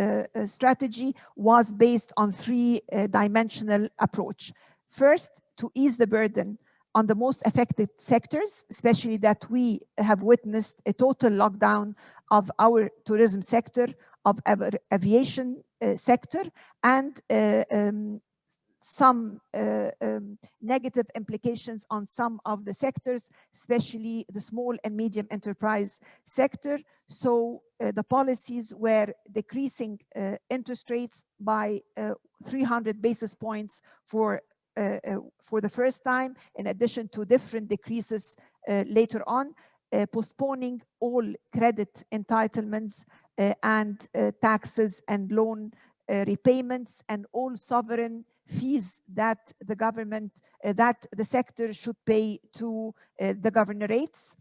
strategy was based on three-dimensional approach. First, to ease the burden on the most affected sectors, especially that we have witnessed a total lockdown of our tourism sector, of our aviation sector, and some negative implications on some of the sectors, especially the small and medium enterprise sector. So the policies were decreasing interest rates by 300 basis points for the first time, in addition to different decreases later on, postponing all credit entitlements and taxes and loan repayments and all sovereign fees that the government, that the sector should pay to the governorates.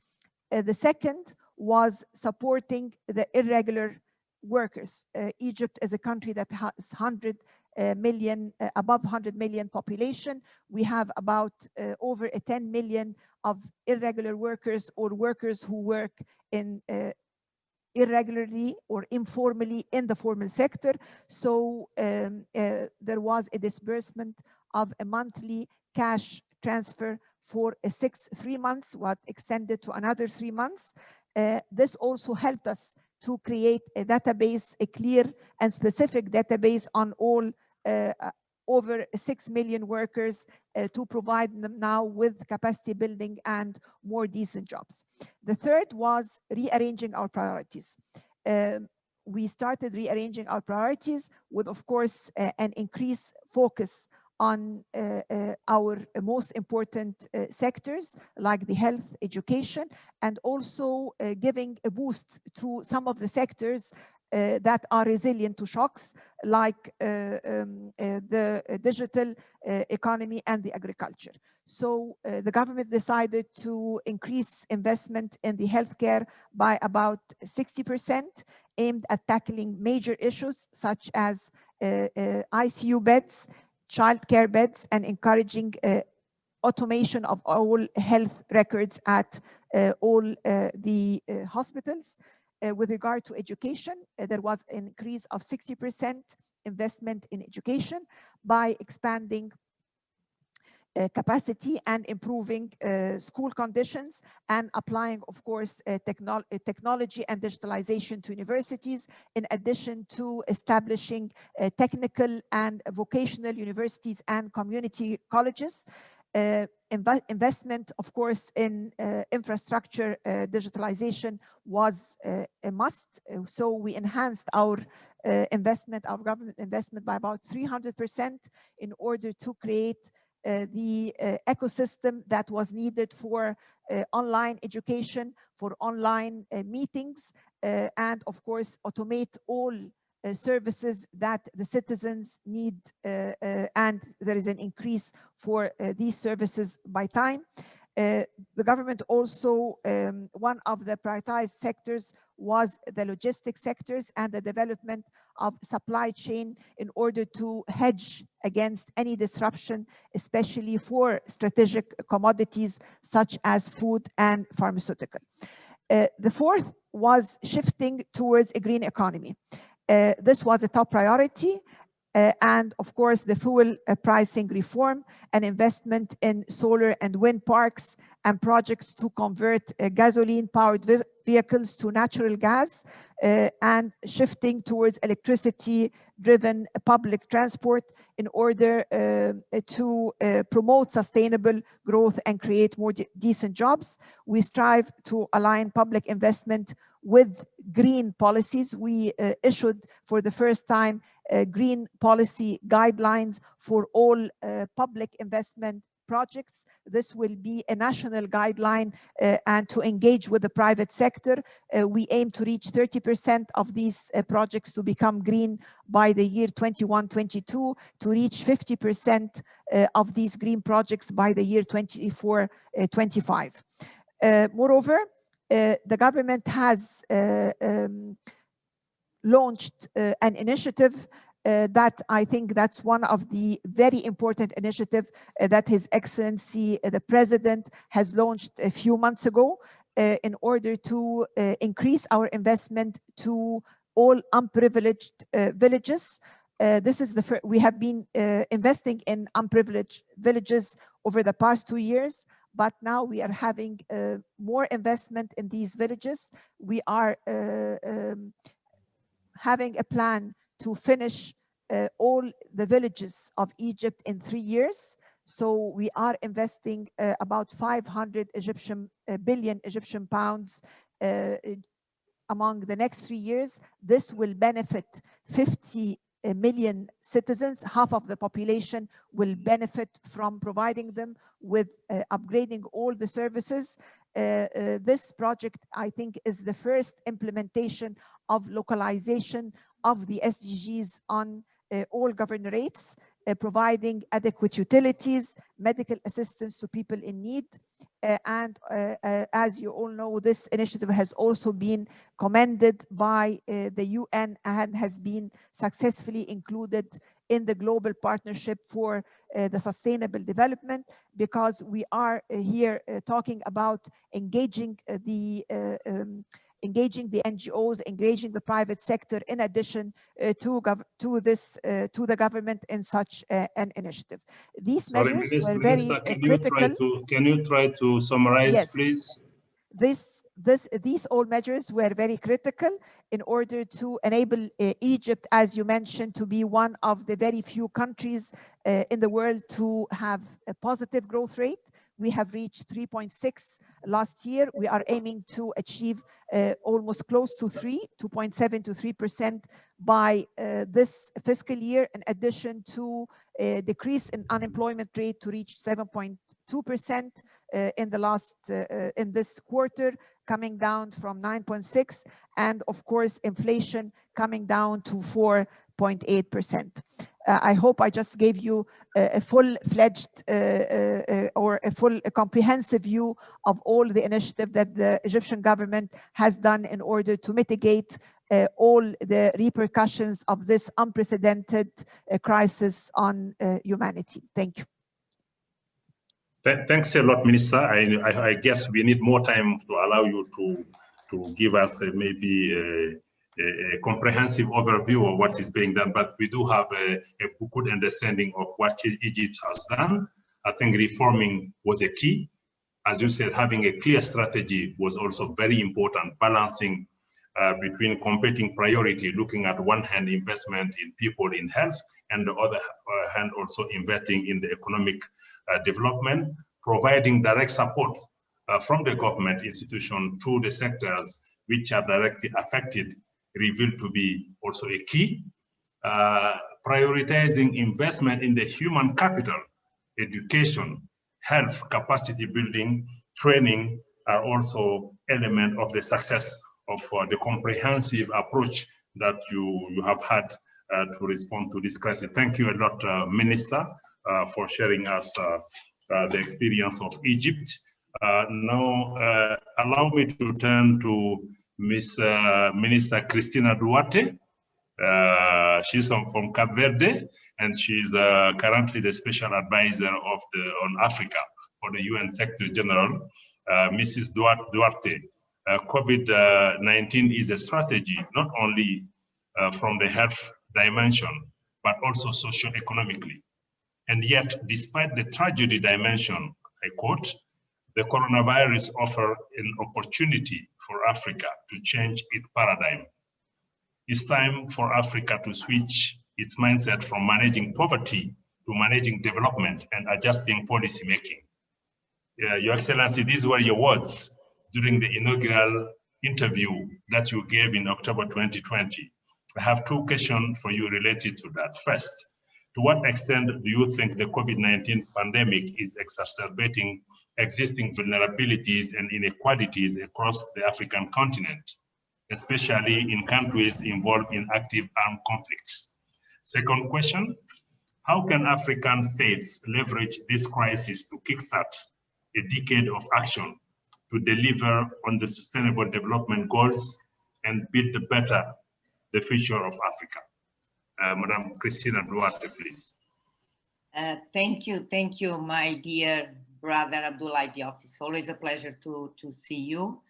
The second was supporting the irregular workers. Egypt is a country that has 100 million, above 100 million population. We have about over 10 million of irregular workers or workers who work in irregularly or informally in the formal sector. So there was a disbursement of a monthly cash transfer for 3 months, what extended to another 3 months. This also helped us to create a database, a clear and specific database on all over 6 million workers to provide them now with capacity building and more decent jobs. The third was rearranging our priorities. We started rearranging our priorities with, of course, an increased focus on our most important sectors like the health, education, and also giving a boost to some of the sectors that are resilient to shocks, like the digital economy and the agriculture. So the government decided to increase investment in the healthcare by about 60%, aimed at tackling major issues such as ICU beds, childcare beds, and encouraging automation of all health records at all the hospitals. With regard to education, there was an increase of 60% investment in education by expanding capacity and improving school conditions and applying, of course, technology and digitalization to universities, in addition to establishing technical and vocational universities and community colleges. Investment, of course, in infrastructure digitalization was a must. So we enhanced our investment, our government investment, by about 300% in order to create the ecosystem that was needed for online education, for online meetings, and of course automate all services that the citizens need, and there is an increase for these services by time. The government also, one of the prioritized sectors was the logistics sectors and the development of supply chain in order to hedge against any disruption, especially for strategic commodities such as food and pharmaceutical. The fourth was shifting towards a green economy. This was a top priority. And of course, the fuel pricing reform and investment in solar and wind parks and projects to convert gasoline-powered vehicles to natural gas, and shifting towards electricity-driven public transport in order to promote sustainable growth and create more decent jobs. We strive to align public investment with green policies. We issued for the first time green policy guidelines for all public investment projects. This will be a national guideline and to engage with the private sector. We aim to reach 30% of these projects to become green by the year 21-22, to reach 50% of these green projects by the year 24-25. Moreover, the government has launched an initiative that I think that's one of the very important initiatives that His Excellency the President has launched a few months ago in order to increase our investment to all unprivileged villages. This is the we have been investing in unprivileged villages over the past 2 years, but now we are having more investment in these villages. We are having a plan to finish all the villages of Egypt in 3 years. So we are investing about 500 billion Egyptian pounds among the next 3 years. This will benefit 50 million citizens. Half of the population will benefit from providing them with upgrading all the services. This project, I think, is the first implementation of localization of the SDGs on all governorates, providing adequate utilities, medical assistance to people in need. And as you all know, this initiative has also been commended by the UN and has been successfully included in the global partnership for the sustainable development, because we are here talking about engaging the NGOs, engaging the private sector, in addition to the government in such an initiative. These measures were very critical.
Can you try to summarize, yes, please?
These all measures were very critical in order to enable Egypt, as you mentioned, to be one of the very few countries in the world to have a positive growth rate. We have reached 3.6 last year. We are aiming to achieve almost close to 2.7 to 3% by this fiscal year, in addition to a decrease in unemployment rate to reach 7.2% in this quarter, coming down from 9.6, and of course inflation coming down to 4.8%. I hope I just gave you a full-fledged or a comprehensive view of all the initiative that the Egyptian government has done in order to mitigate all the repercussions of this unprecedented crisis on humanity. Thank you.
Thanks a lot, Minister. I guess we need more time to allow you to give us maybe a comprehensive overview of what is being done, but we do have a good understanding of what Egypt has done. I think reforming was a key. As you said, having a clear strategy was also very important, balancing between competing priority, looking at one hand investment in people, in health, and the other hand also investing in the economic development, providing direct support from the government institution to the sectors which are directly affected, revealed to be also a key. Prioritizing investment in the human capital, education, health, capacity building, training are also elements of the success of the comprehensive approach that you have had to respond to this crisis. Thank you a lot, Minister, for sharing us the experience of Egypt. Now, allow me to turn to Ms. Minister Cristina Duarte. She's from Cape Verde, and she's currently the special advisor on Africa for the UN Secretary General. Mrs. Duarte, COVID-19 is a strategy not only from the health dimension, but also socioeconomically. And yet, despite the tragedy dimension, I quote, the coronavirus offers an opportunity for Africa to change its paradigm. It's time for Africa to switch its mindset from managing poverty to managing development and adjusting policy making. Your Excellency, these were your words during the inaugural interview that you gave in October 2020. I have two questions for you related to that. First, to what extent do you think the COVID-19 pandemic is exacerbating existing vulnerabilities and inequalities across the African continent, especially in countries involved in active armed conflicts? Second question, how can African states leverage this crisis to kickstart a decade of action to deliver on the Sustainable Development Goals and build the future of Africa? Madam Cristina Duarte, please.
Thank you, my dear brother Abdoulaye Diop. It's always a pleasure to see you.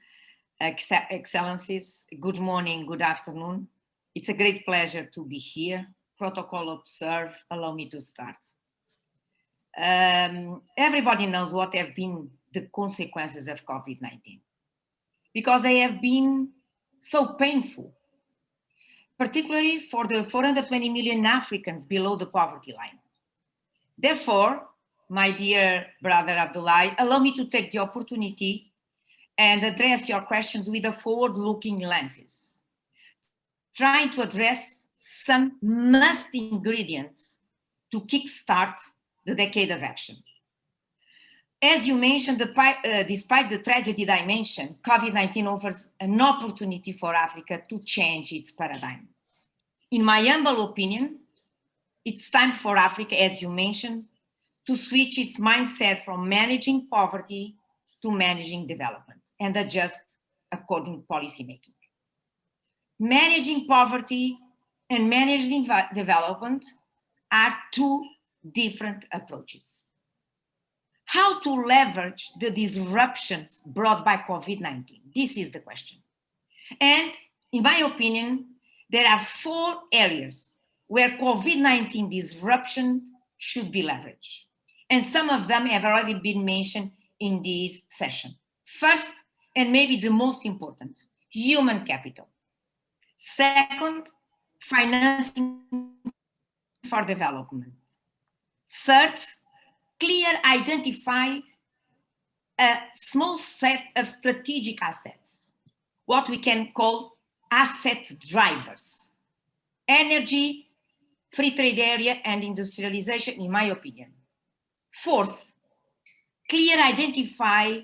Excellencies, good morning, good afternoon. It's a great pleasure to be here. Protocol observed, allow me to start. Everybody knows what have been the consequences of COVID-19, because they have been so painful, particularly for the 420 million Africans below the poverty line. Therefore, my dear brother Abdoulaye, allow me to take the opportunity and address your questions with a forward-looking lenses, trying to address some must ingredients to kickstart the decade of action. As you mentioned, despite the tragedy dimension, COVID-19 offers an opportunity for Africa to change its paradigm. In my humble opinion, it's time for Africa, as you mentioned, to switch its mindset from managing poverty to managing development and adjust according to policy making. Managing poverty and managing development are two different approaches. How to leverage the disruptions brought by COVID-19? This is the question. And in my opinion, there are 4 areas where COVID-19 disruption should be leveraged. And some of them have already been mentioned in this session. First, and maybe the most important, human capital. Second, financing for development. Third, identify a small set of strategic assets, what we can call asset drivers. Energy, free trade area, and industrialization, in my opinion. Fourth, identify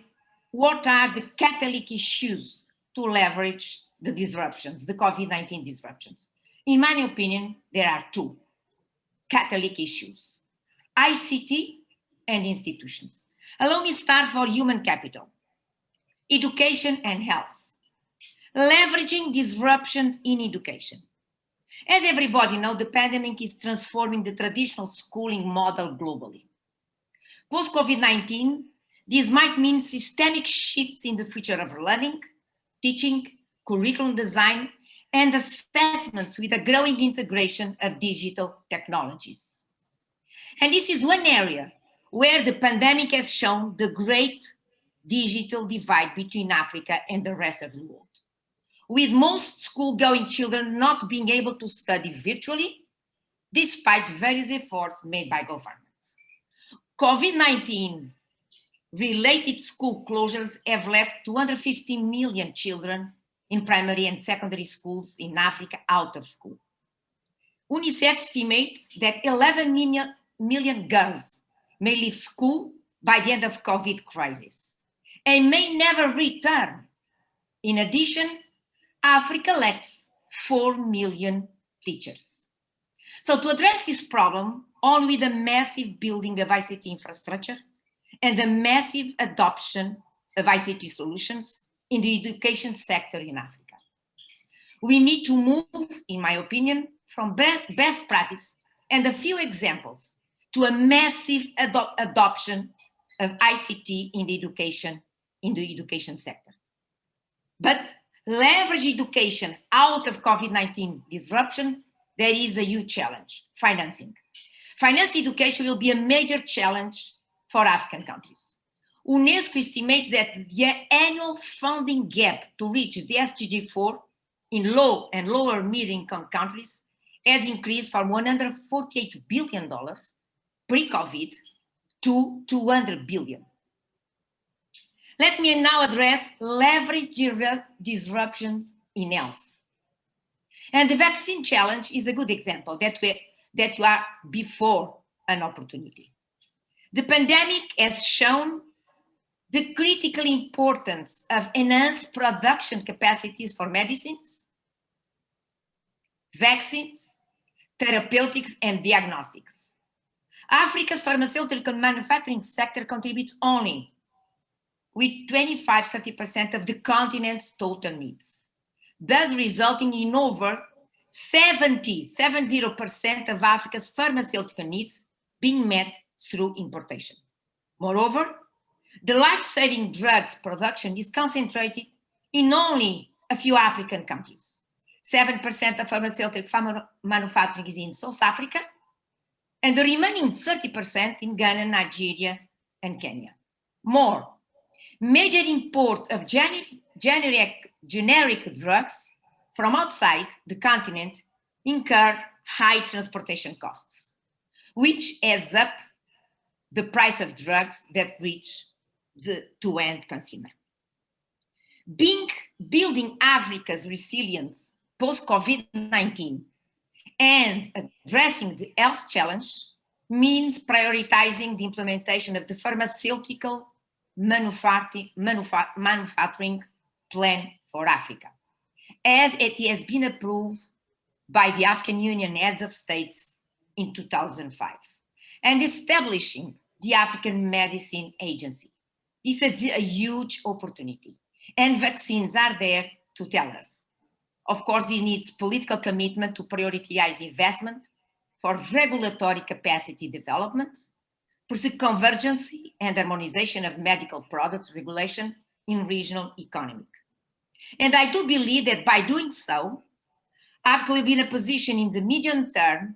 what are the catalytic issues to leverage the disruptions, the COVID-19 disruptions. In my opinion, there are 2 catalytic issues: ICT and institutions. Allow me start for human capital, education and health. Leveraging disruptions in education. As everybody knows, the pandemic is transforming the traditional schooling model globally. Post-COVID-19, this might mean systemic shifts in the future of learning, teaching, curriculum design, and assessments with a growing integration of digital technologies. And this is one area where the pandemic has shown the great digital divide between Africa and the rest of the world, with most school-going children not being able to study virtually, despite various efforts made by governments. COVID-19 related school closures have left 250 million children in primary and secondary schools in Africa out of school. UNICEF estimates that 11 million girls may leave school by the end of COVID crisis and may never return. In addition, Africa lacks 4 million teachers. So to address this problem, only with a massive building of ICT infrastructure and the massive adoption of ICT solutions in the education sector in Africa. We need to move, in my opinion, from best practice and a few examples to a massive adoption of ICT in the education sector. But leverage education out of COVID-19 disruption, there is a huge challenge: financing. Finance education will be a major challenge for African countries. UNESCO estimates that the annual funding gap to reach the SDG 4 in low and lower middle-income countries has increased from $148 billion pre-COVID to $200 billion. Let me now address leverage disruptions in health. And the vaccine challenge is a good example that you are before an opportunity. The pandemic has shown the critical importance of enhanced production capacities for medicines, vaccines, therapeutics, and diagnostics. Africa's pharmaceutical manufacturing sector contributes only with 25–30% of the continent's total needs, thus resulting in over 70% of Africa's pharmaceutical needs being met through importation. Moreover, the life-saving drugs production is concentrated in only a few African countries. 7% of pharmaceutical manufacturing is in South Africa, and the remaining 30% in Ghana, Nigeria, and Kenya. More, major import of generic drugs from outside the continent incur high transportation costs, which adds up the price of drugs that reach to end consumer. Building Africa's resilience post-COVID-19 and addressing the health challenge means prioritizing the implementation of the pharmaceutical manufacturing plan for Africa, as it has been approved by the African Union heads of states in 2005, and establishing the African Medicine Agency. This is a huge opportunity, and vaccines are there to tell us. Of course, this needs political commitment to prioritize investment for regulatory capacity development, pursue convergence and harmonization of medical products regulation in regional economy. And I do believe that by doing so, Africa will be in a position in the medium term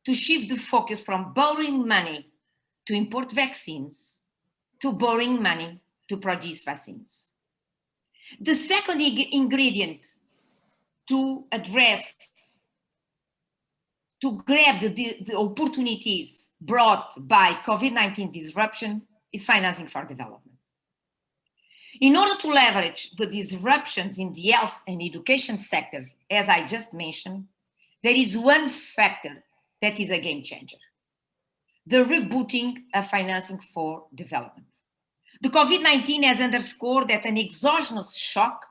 to shift the focus from borrowing money to import vaccines to borrowing money to produce vaccines. The second ingredient to grab the opportunities brought by COVID-19 disruption is financing for development. In order to leverage the disruptions in the health and education sectors, as I just mentioned, there is one factor that is a game changer: the rebooting of financing for development. The COVID-19 has underscored that an exogenous shock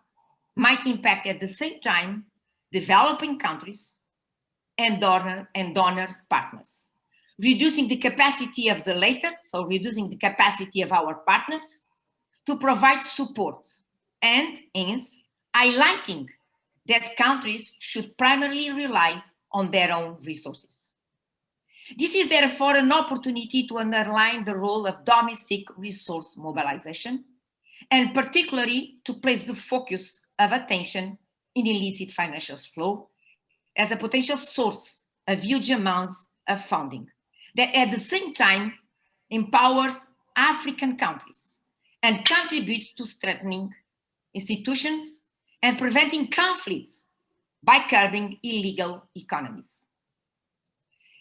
might impact at the same time developing countries and donor partners, reducing the capacity of the latter, so reducing the capacity of our partners to provide support, and hence highlighting that countries should primarily rely on their own resources. This is therefore an opportunity to underline the role of domestic resource mobilization, and particularly to place the focus of attention in illicit financial flow as a potential source of huge amounts of funding that at the same time empowers African countries and contributes to strengthening institutions and preventing conflicts by curbing illegal economies.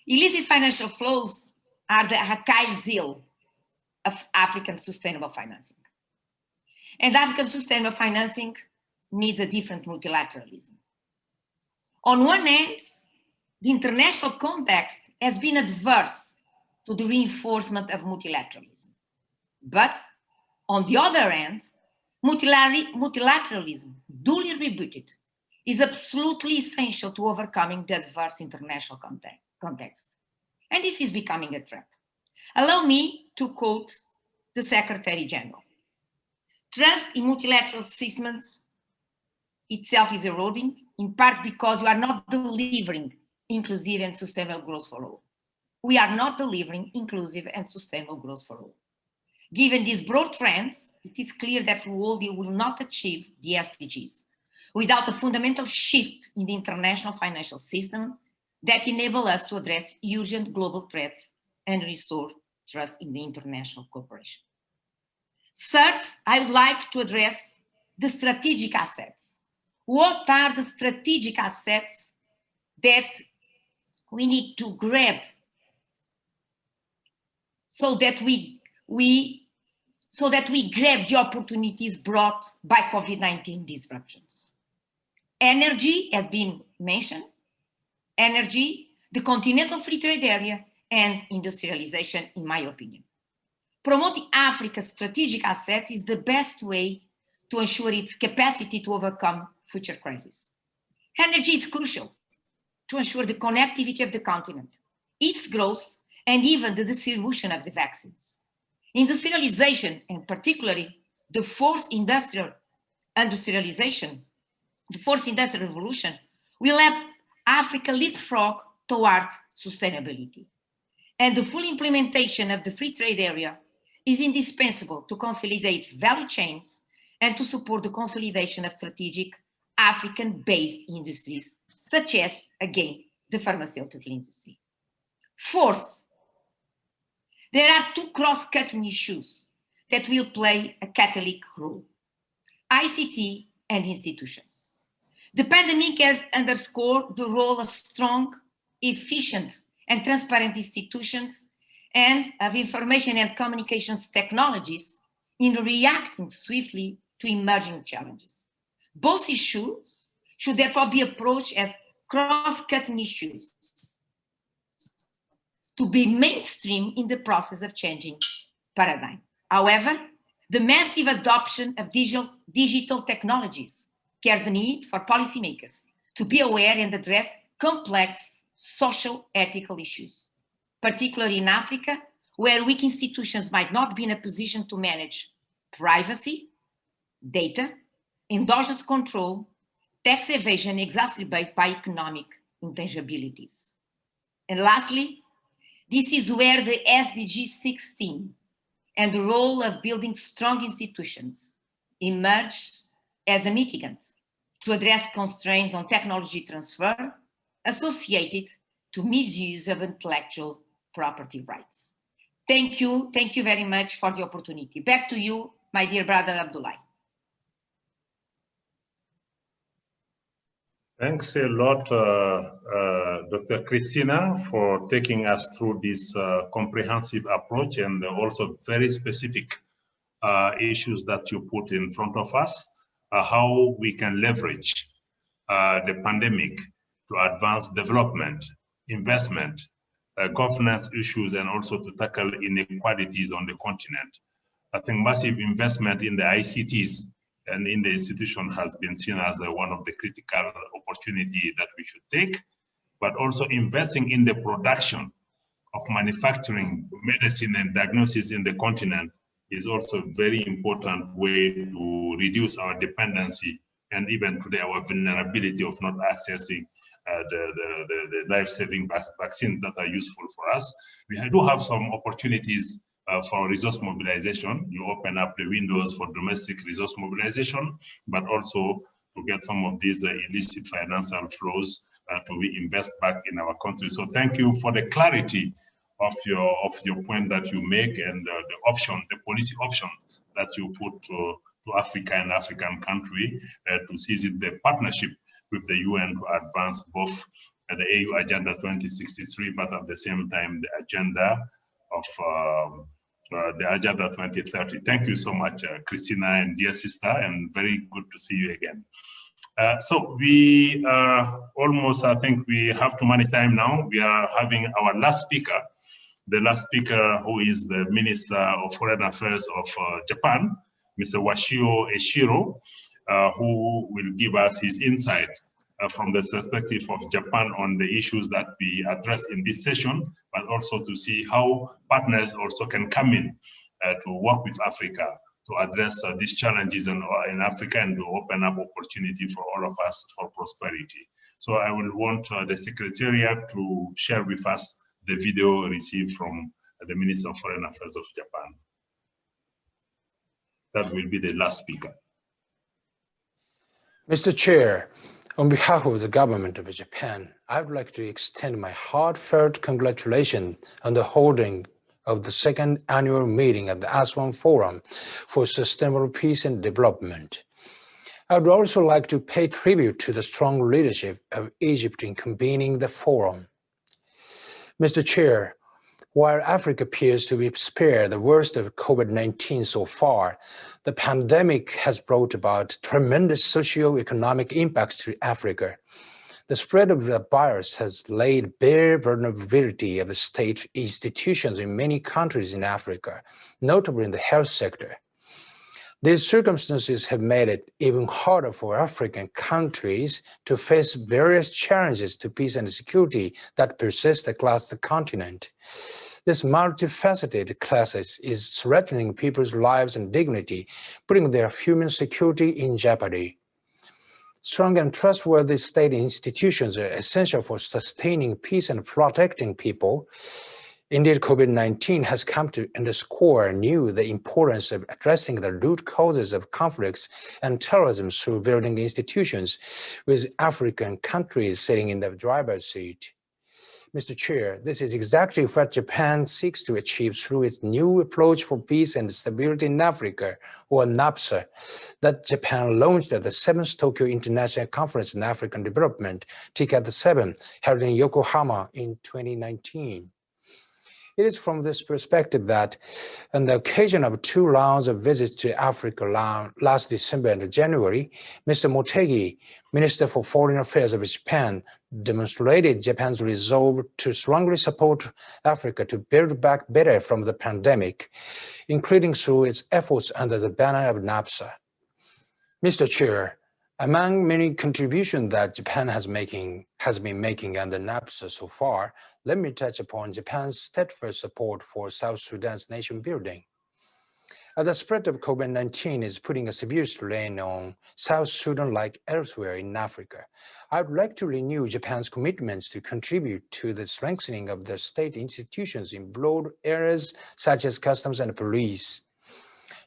Illicit financial flows are the Achilles heel of African sustainable financing. And African sustainable financing needs a different multilateralism. On one hand, the international context has been adverse to the reinforcement of multilateralism. But on the other hand, multilateralism, duly rebooted, is absolutely essential to overcoming the adverse international context. And this is becoming a trap. Allow me to quote the Secretary General. Trust in multilateral systems itself is eroding, in part because you are not delivering inclusive and sustainable growth for all. We are not delivering inclusive and sustainable growth for all. Given these broad trends, it is clear that the world will not achieve the SDGs without a fundamental shift in the international financial system that enable us to address urgent global threats and restore trust in the international cooperation. Third, I would like to address the strategic assets. What are the strategic assets that we need to grab so that we grab the opportunities brought by COVID-19 disruptions? Energy has been mentioned. Energy, the continental free trade area, and industrialization, in my opinion. Promoting Africa's strategic assets is the best way to ensure its capacity to overcome future crises. Energy is crucial to ensure the connectivity of the continent, its growth, and even the distribution of the vaccines. Industrialization, and particularly the fourth industrial revolution, will help Africa leapfrog toward sustainability. And the full implementation of the free trade area is indispensable to consolidate value chains and to support the consolidation of strategic African-based industries, such as, again, the pharmaceutical industry. Fourth, there are two cross-cutting issues that will play a catalytic role: ICT and institutions. The pandemic has underscored the role of strong, efficient, and transparent institutions and of information and communications technologies in reacting swiftly to emerging challenges. Both issues should therefore be approached as cross-cutting issues to be mainstream in the process of changing paradigm. However, the massive adoption of digital technologies carry the need for policymakers to be aware and address complex social ethical issues, particularly in Africa, where weak institutions might not be in a position to manage privacy, data, endogenous control, tax evasion exacerbated by economic intangibilities. And lastly, this is where the SDG 16 and the role of building strong institutions emerge as a mitigant to address constraints on technology transfer associated to misuse of intellectual property rights. Thank you very much for the opportunity. Back to you, my dear brother Abdullah.
Thanks a lot, Dr. Christina, for taking us through this comprehensive approach and also very specific issues that you put in front of us, how we can leverage the pandemic to advance development, investment, governance issues, and also to tackle inequalities on the continent. I think massive investment in the ICTs and in the institution has been seen as one of the critical opportunities that we should take, but also investing in the production of manufacturing, medicine, and diagnosis in the continent is also a very important way to reduce our dependency and even today our vulnerability of not accessing the life-saving vaccines that are useful for us. We do have some opportunities for resource mobilization. You open up the windows for domestic resource mobilization, but also to get some of these illicit financial flows to invest back in our country. So thank you for the clarity of your point that you make and the policy option that you put to Africa and African country to seize the partnership with the UN to advance both the AU Agenda 2063, but at the same time the agenda of the Agenda 2030. Thank you so much, Christina, and dear sister, and very good to see you again. So we almost, I think we have too much time now. We are having our last speaker, the last speaker who is the Minister of Foreign Affairs of Japan, Mr. Washio Eshiro, who will give us his insight from the perspective of Japan on the issues that we address in this session, but also to see how partners also can come in to work with Africa to address these challenges in Africa and to open up opportunity for all of us for prosperity. So I will want the Secretariat to share with us the video received from the Minister of Foreign Affairs of Japan. That will be the last speaker.
Mr. Chair, on behalf of the government of Japan, I would like to extend my heartfelt congratulations on the holding of the second annual meeting of the ASEAN Forum for Sustainable Peace and Development. I would also like to pay tribute to the strong leadership of Egypt in convening the forum. Mr. Chair, while Africa appears to be spared the worst of COVID-19 so far, the pandemic has brought about tremendous socioeconomic impacts to Africa. The spread of the virus has laid bare vulnerability of state institutions in many countries in Africa, notably in the health sector. These circumstances have made it even harder for African countries to face various challenges to peace and security that persist across the continent. This multifaceted crisis is threatening people's lives and dignity, putting their human security in jeopardy. Strong and trustworthy state institutions are essential for sustaining peace and protecting people. Indeed, COVID-19 has come to underscore anew the importance of addressing the root causes of conflicts and terrorism through building institutions, with African countries sitting in the driver's seat. Mr. Chair, this is exactly what Japan seeks to achieve through its new approach for peace and stability in Africa, or NAPSA, that Japan launched at the 7th Tokyo International Conference on African Development, TICAD 7, held in Yokohama in 2019. It is from this perspective that, on the occasion of 2 rounds of visits to Africa last December and January, Mr. Motegi, Minister for Foreign Affairs of Japan, demonstrated Japan's resolve to strongly support Africa to build back better from the pandemic, including through its efforts under the banner of NAPSA. Mr. Chair, among many contributions that Japan has been making under NAPSA so far, let me touch upon Japan's steadfast support for South Sudan's nation building. As the spread of COVID-19 is putting a severe strain on South Sudan like elsewhere in Africa, I would like to renew Japan's commitments to contribute to the strengthening of the state institutions in broad areas such as customs and police.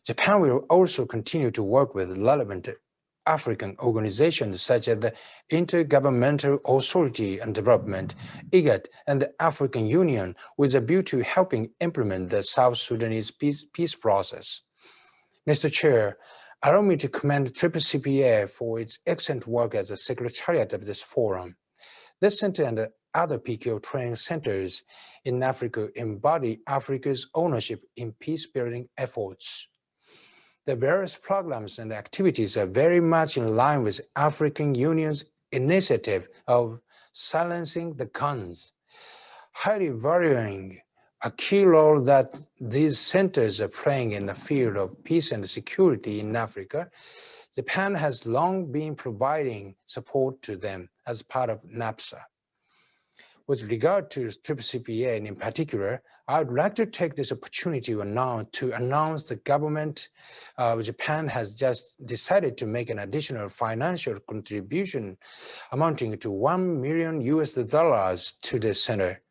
Japan will also continue to work with relevant African organizations such as the Intergovernmental Authority on Development, IGAD, and the African Union with a view to helping implement the South Sudanese peace process. Mr. Chair, allow me to commend CCPA for its excellent work as a secretariat of this forum. This center and other PKO training centers in Africa embody Africa's ownership in peace-building efforts. The various programs and activities are very much in line with African Union's initiative of silencing the guns. Highly valuing a key role that these centers are playing in the field of peace and security in Africa, Japan has long been providing support to them as part of NAPSA. With regard to CCPA and in particular, I would like to take this opportunity to announce the government of Japan has just decided to make an additional financial contribution amounting to $1 million to the center.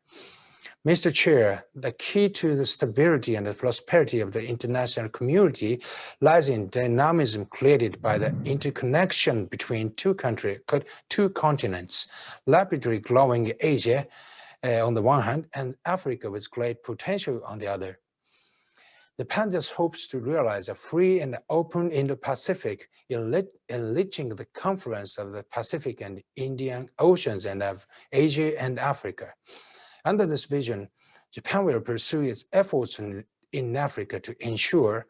Mr. Chair, the key to the stability and the prosperity of the international community lies in dynamism created by the interconnection between two continents, rapidly growing Asia on the one hand, and Africa with great potential on the other. Japan just hopes to realize a free and open Indo-Pacific, enriching the confluence of the Pacific and Indian Oceans and of Asia and Africa. Under this vision, Japan will pursue its efforts in Africa to ensure,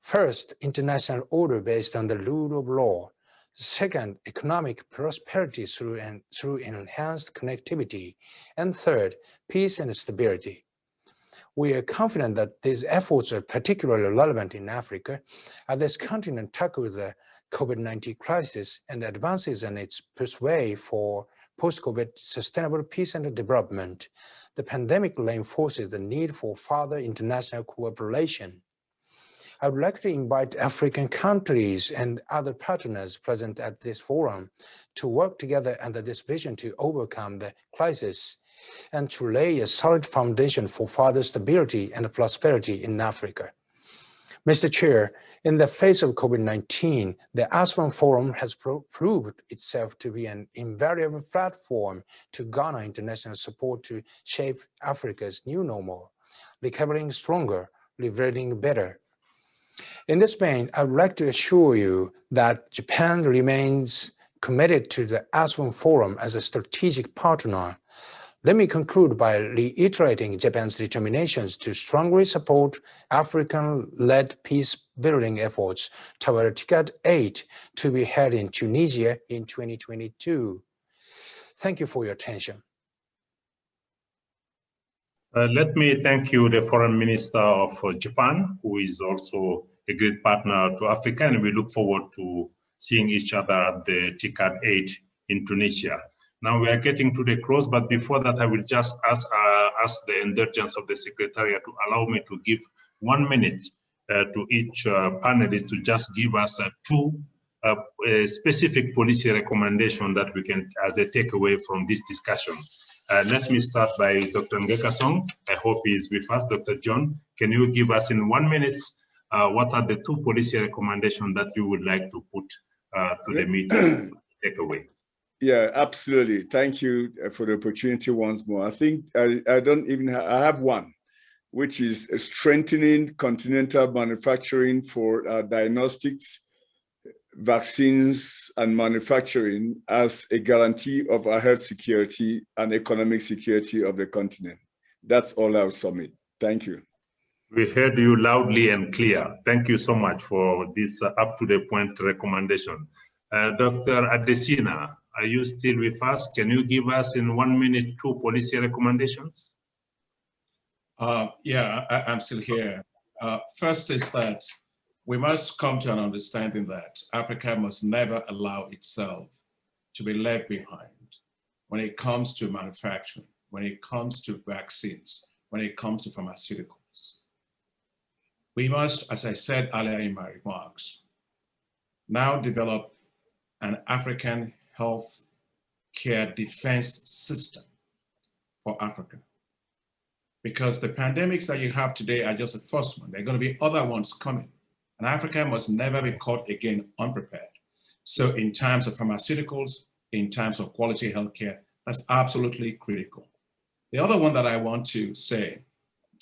first, international order based on the rule of law, second, economic prosperity through enhanced connectivity, and third, peace and stability. We are confident that these efforts are particularly relevant in Africa, as this continent tackles the COVID-19 crisis and advances in its pathway for post-COVID sustainable peace and development. The pandemic reinforces the need for further international cooperation. I would like to invite African countries and other partners present at this forum to work together under this vision to overcome the crisis and to lay a solid foundation for further stability and prosperity in Africa. Mr. Chair, in the face of COVID-19, the ASFAN Forum has proved itself to be an invaluable platform to garner international support to shape Africa's new normal, recovering stronger, liberating better. In this vein, I would like to assure you that Japan remains committed to the ASFAN Forum as a strategic partner. Let me conclude by reiterating Japan's determinations to strongly support African-led peace-building efforts toward TICAD 8 to be held in Tunisia in 2022. Thank you for your attention.
Let me thank you, the Foreign Minister of Japan, who is also a great partner to Africa, and we look forward to seeing each other at the TICAD 8 in Tunisia. Now we are getting to the close, but before that, I will just ask the indulgence of the Secretariat to allow me to give 1 minute to each panelist to just give us two specific policy recommendations that we can, as a takeaway from this discussion. Let me start by Dr. Ngekasong. I hope he is with us. Dr. John, can you give us in 1 minute what are the two policy recommendations that you would like to put to the meeting takeaway?
Yeah, absolutely. Thank you for the opportunity once more. I think I don't even I have one, which is strengthening continental manufacturing for diagnostics, vaccines, and manufacturing as a guarantee of our health security and economic security of the continent. That's all I'll submit. Thank you.
We heard you loudly and clear. Thank you so much for this up-to-the-point recommendation. Dr. Adesina, are you still with us? Can you give us in 1 minute two policy recommendations?
Yeah, I'm still here. First is that we must come to an understanding that Africa must never allow itself to be left behind when it comes to manufacturing, when it comes to vaccines, when it comes to pharmaceuticals. We must, as I said earlier in my remarks, now develop an African health care defense system for Africa. Because the pandemics that you have today are just the first one. There are going to be other ones coming. And Africa must never be caught again unprepared. So in terms of pharmaceuticals, in terms of quality healthcare, that's absolutely critical. The other one that I want to say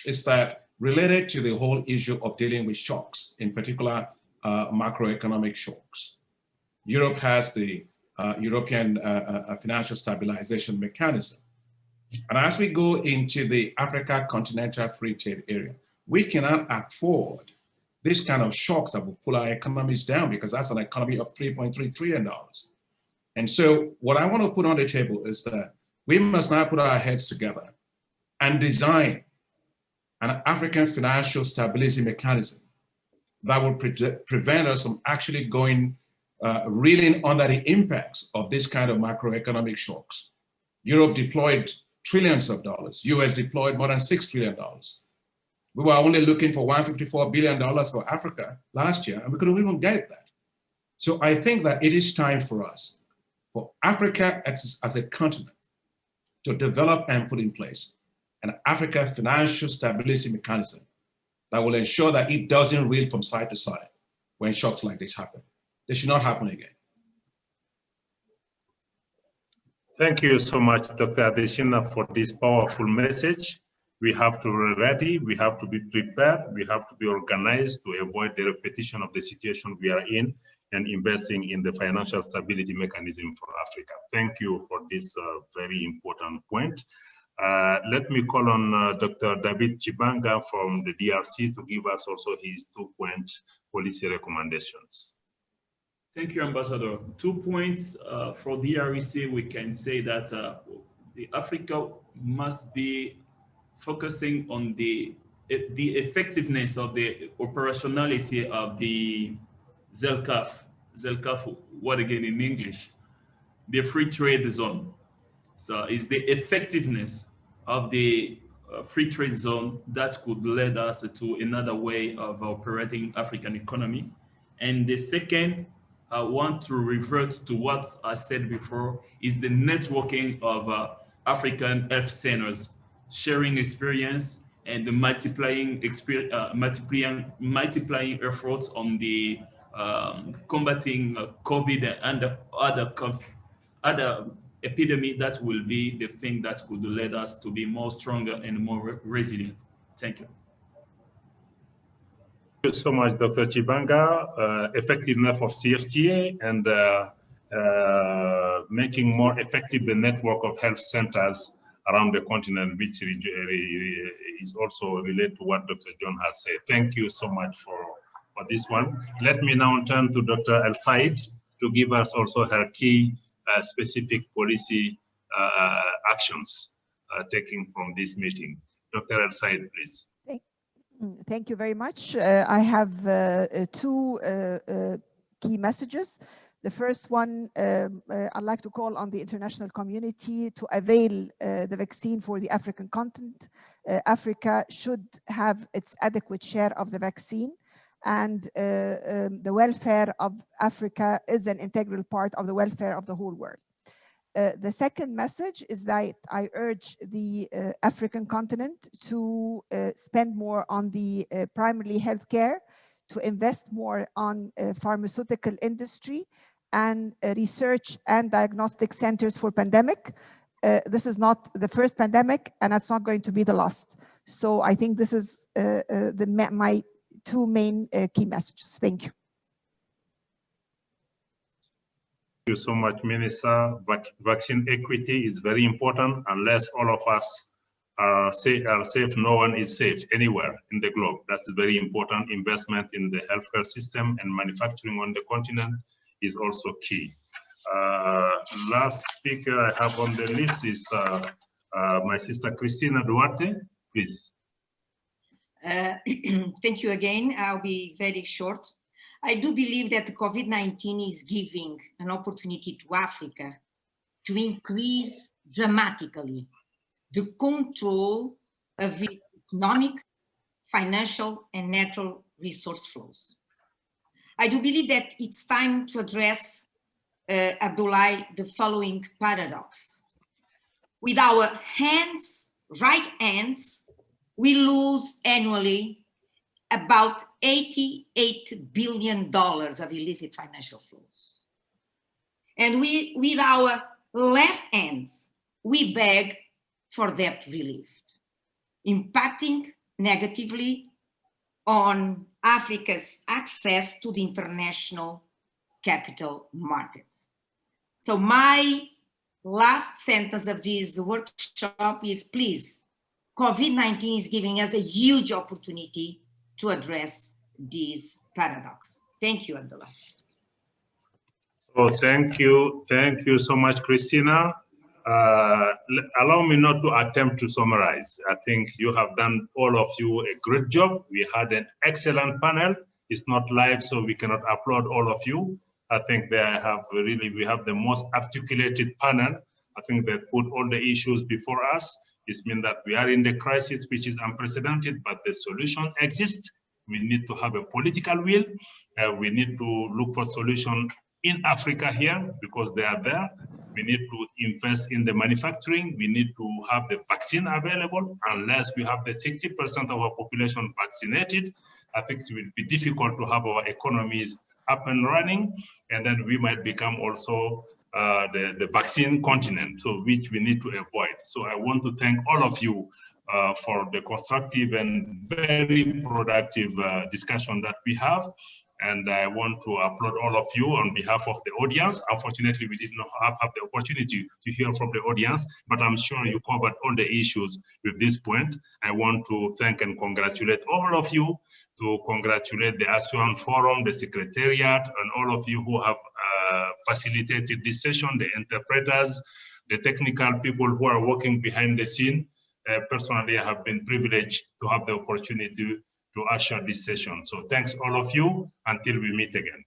is that related to the whole issue of dealing with shocks, in particular macroeconomic shocks, Europe has the European Financial Stabilization Mechanism. And as we go into the Africa Continental Free Trade Area, we cannot afford this kind of shocks that will pull our economies down, because that's an economy of $3.3 trillion. And so what I want to put on the table is that we must now put our heads together and design an African financial stability mechanism that will prevent us from actually going reeling under the impacts of this kind of macroeconomic shocks. Europe deployed trillions of dollars. US deployed more than $6 trillion. We were only looking for $154 billion for Africa last year, and we couldn't even get that. So I think that it is time for us, for Africa as a continent, to develop and put in place an Africa financial stability mechanism that will ensure that it doesn't reel from side to side when shocks like this happen. They should not happen again.
Thank you so much, Dr. Adesina, for this powerful message. We have to be ready, we have to be prepared, we have to be organized to avoid the repetition of the situation we are in and investing in the financial stability mechanism for Africa. Thank you for this very important point. Let me call on Dr. David Chibanga from the DRC to give us also his 2-point policy recommendations.
Thank you, Ambassador. 2 points for DRC. We can say that the Africa must be focusing on the effectiveness of the operationality of the ZELCAF. ZELCAF, what again in English? The free trade zone. So it's the effectiveness of the free trade zone that could lead us to another way of operating African economy. And the second, I want to revert to what I said before, is the networking of African health centers, sharing experience and the multiplying efforts on the combating COVID and other epidemic that will be the thing that could lead us to be more stronger and more resilient. Thank you.
Thank you so much, Dr. Chibanga. Effectiveness of CFTA and making more effective the network of health centers around the continent, which is also related to what Dr. John has said. Thank you so much for this one. Let me now turn to Dr. El Said to give us also her key specific policy actions taken from this meeting. Dr. El Said, please.
Thank you very much. I have two key messages. The first one, I'd like to call on the international community to avail the vaccine for the African continent. Africa should have its adequate share of the vaccine, and the welfare of Africa is an integral part of the welfare of the whole world. The second message is that I urge the African continent to spend more on the primarily healthcare, to invest more on pharmaceutical industry and research and diagnostic centers for pandemic. This is not the first pandemic, and it's not going to be the last. So I think this is my two main key messages. Thank you.
Thank you so much, Minister. Vaccine equity is very important. Unless all of us are safe, no one is safe anywhere in the globe. That's very important. Investment in the healthcare system and manufacturing on the continent is also key. Last speaker I have on the list is my sister Cristina Duarte, please.
Thank you again. I'll be very short. I do believe that COVID-19 is giving an opportunity to Africa to increase dramatically the control of its economic, financial, and natural resource flows. I do believe that it's time to address, Abdullah, the following paradox. With our hands, right hands, we lose annually about $88 billion of illicit financial flows. And with our left hands, we beg for debt relief, impacting negatively on Africa's access to the international capital markets. So my last sentence of this workshop is, please, COVID-19 is giving us a huge opportunity to address this paradox. Thank you, Abdullah.
Oh, thank you so much, Christina. Allow me not to attempt to summarize. I think you have done, all of you, a great job. We had an excellent panel. It's not live, so we cannot applaud all of you. I think we have the most articulated panel. I think they put all the issues before us. It means that we are in the crisis, which is unprecedented, but the solution exists. We need to have a political will. We need to look for solution in Africa here, because they are there. We need to invest in the manufacturing. We need to have the vaccine available. Unless we have the 60% of our population vaccinated, I think it will be difficult to have our economies up and running. And then we might become also the vaccine continent, so which we need to avoid. So I want to thank all of you for the constructive and very productive discussion that we have. And I want to applaud all of you on behalf of the audience. Unfortunately, we did not have the opportunity to hear from the audience, but I'm sure you covered all the issues with this point. I want to thank and congratulate all of you, to congratulate the ASEAN Forum, the Secretariat, and all of you who have facilitated this session, the interpreters, the technical people who are working behind the scene. Personally, I have been privileged to have the opportunity to usher this session. So thanks all of you, until we meet again.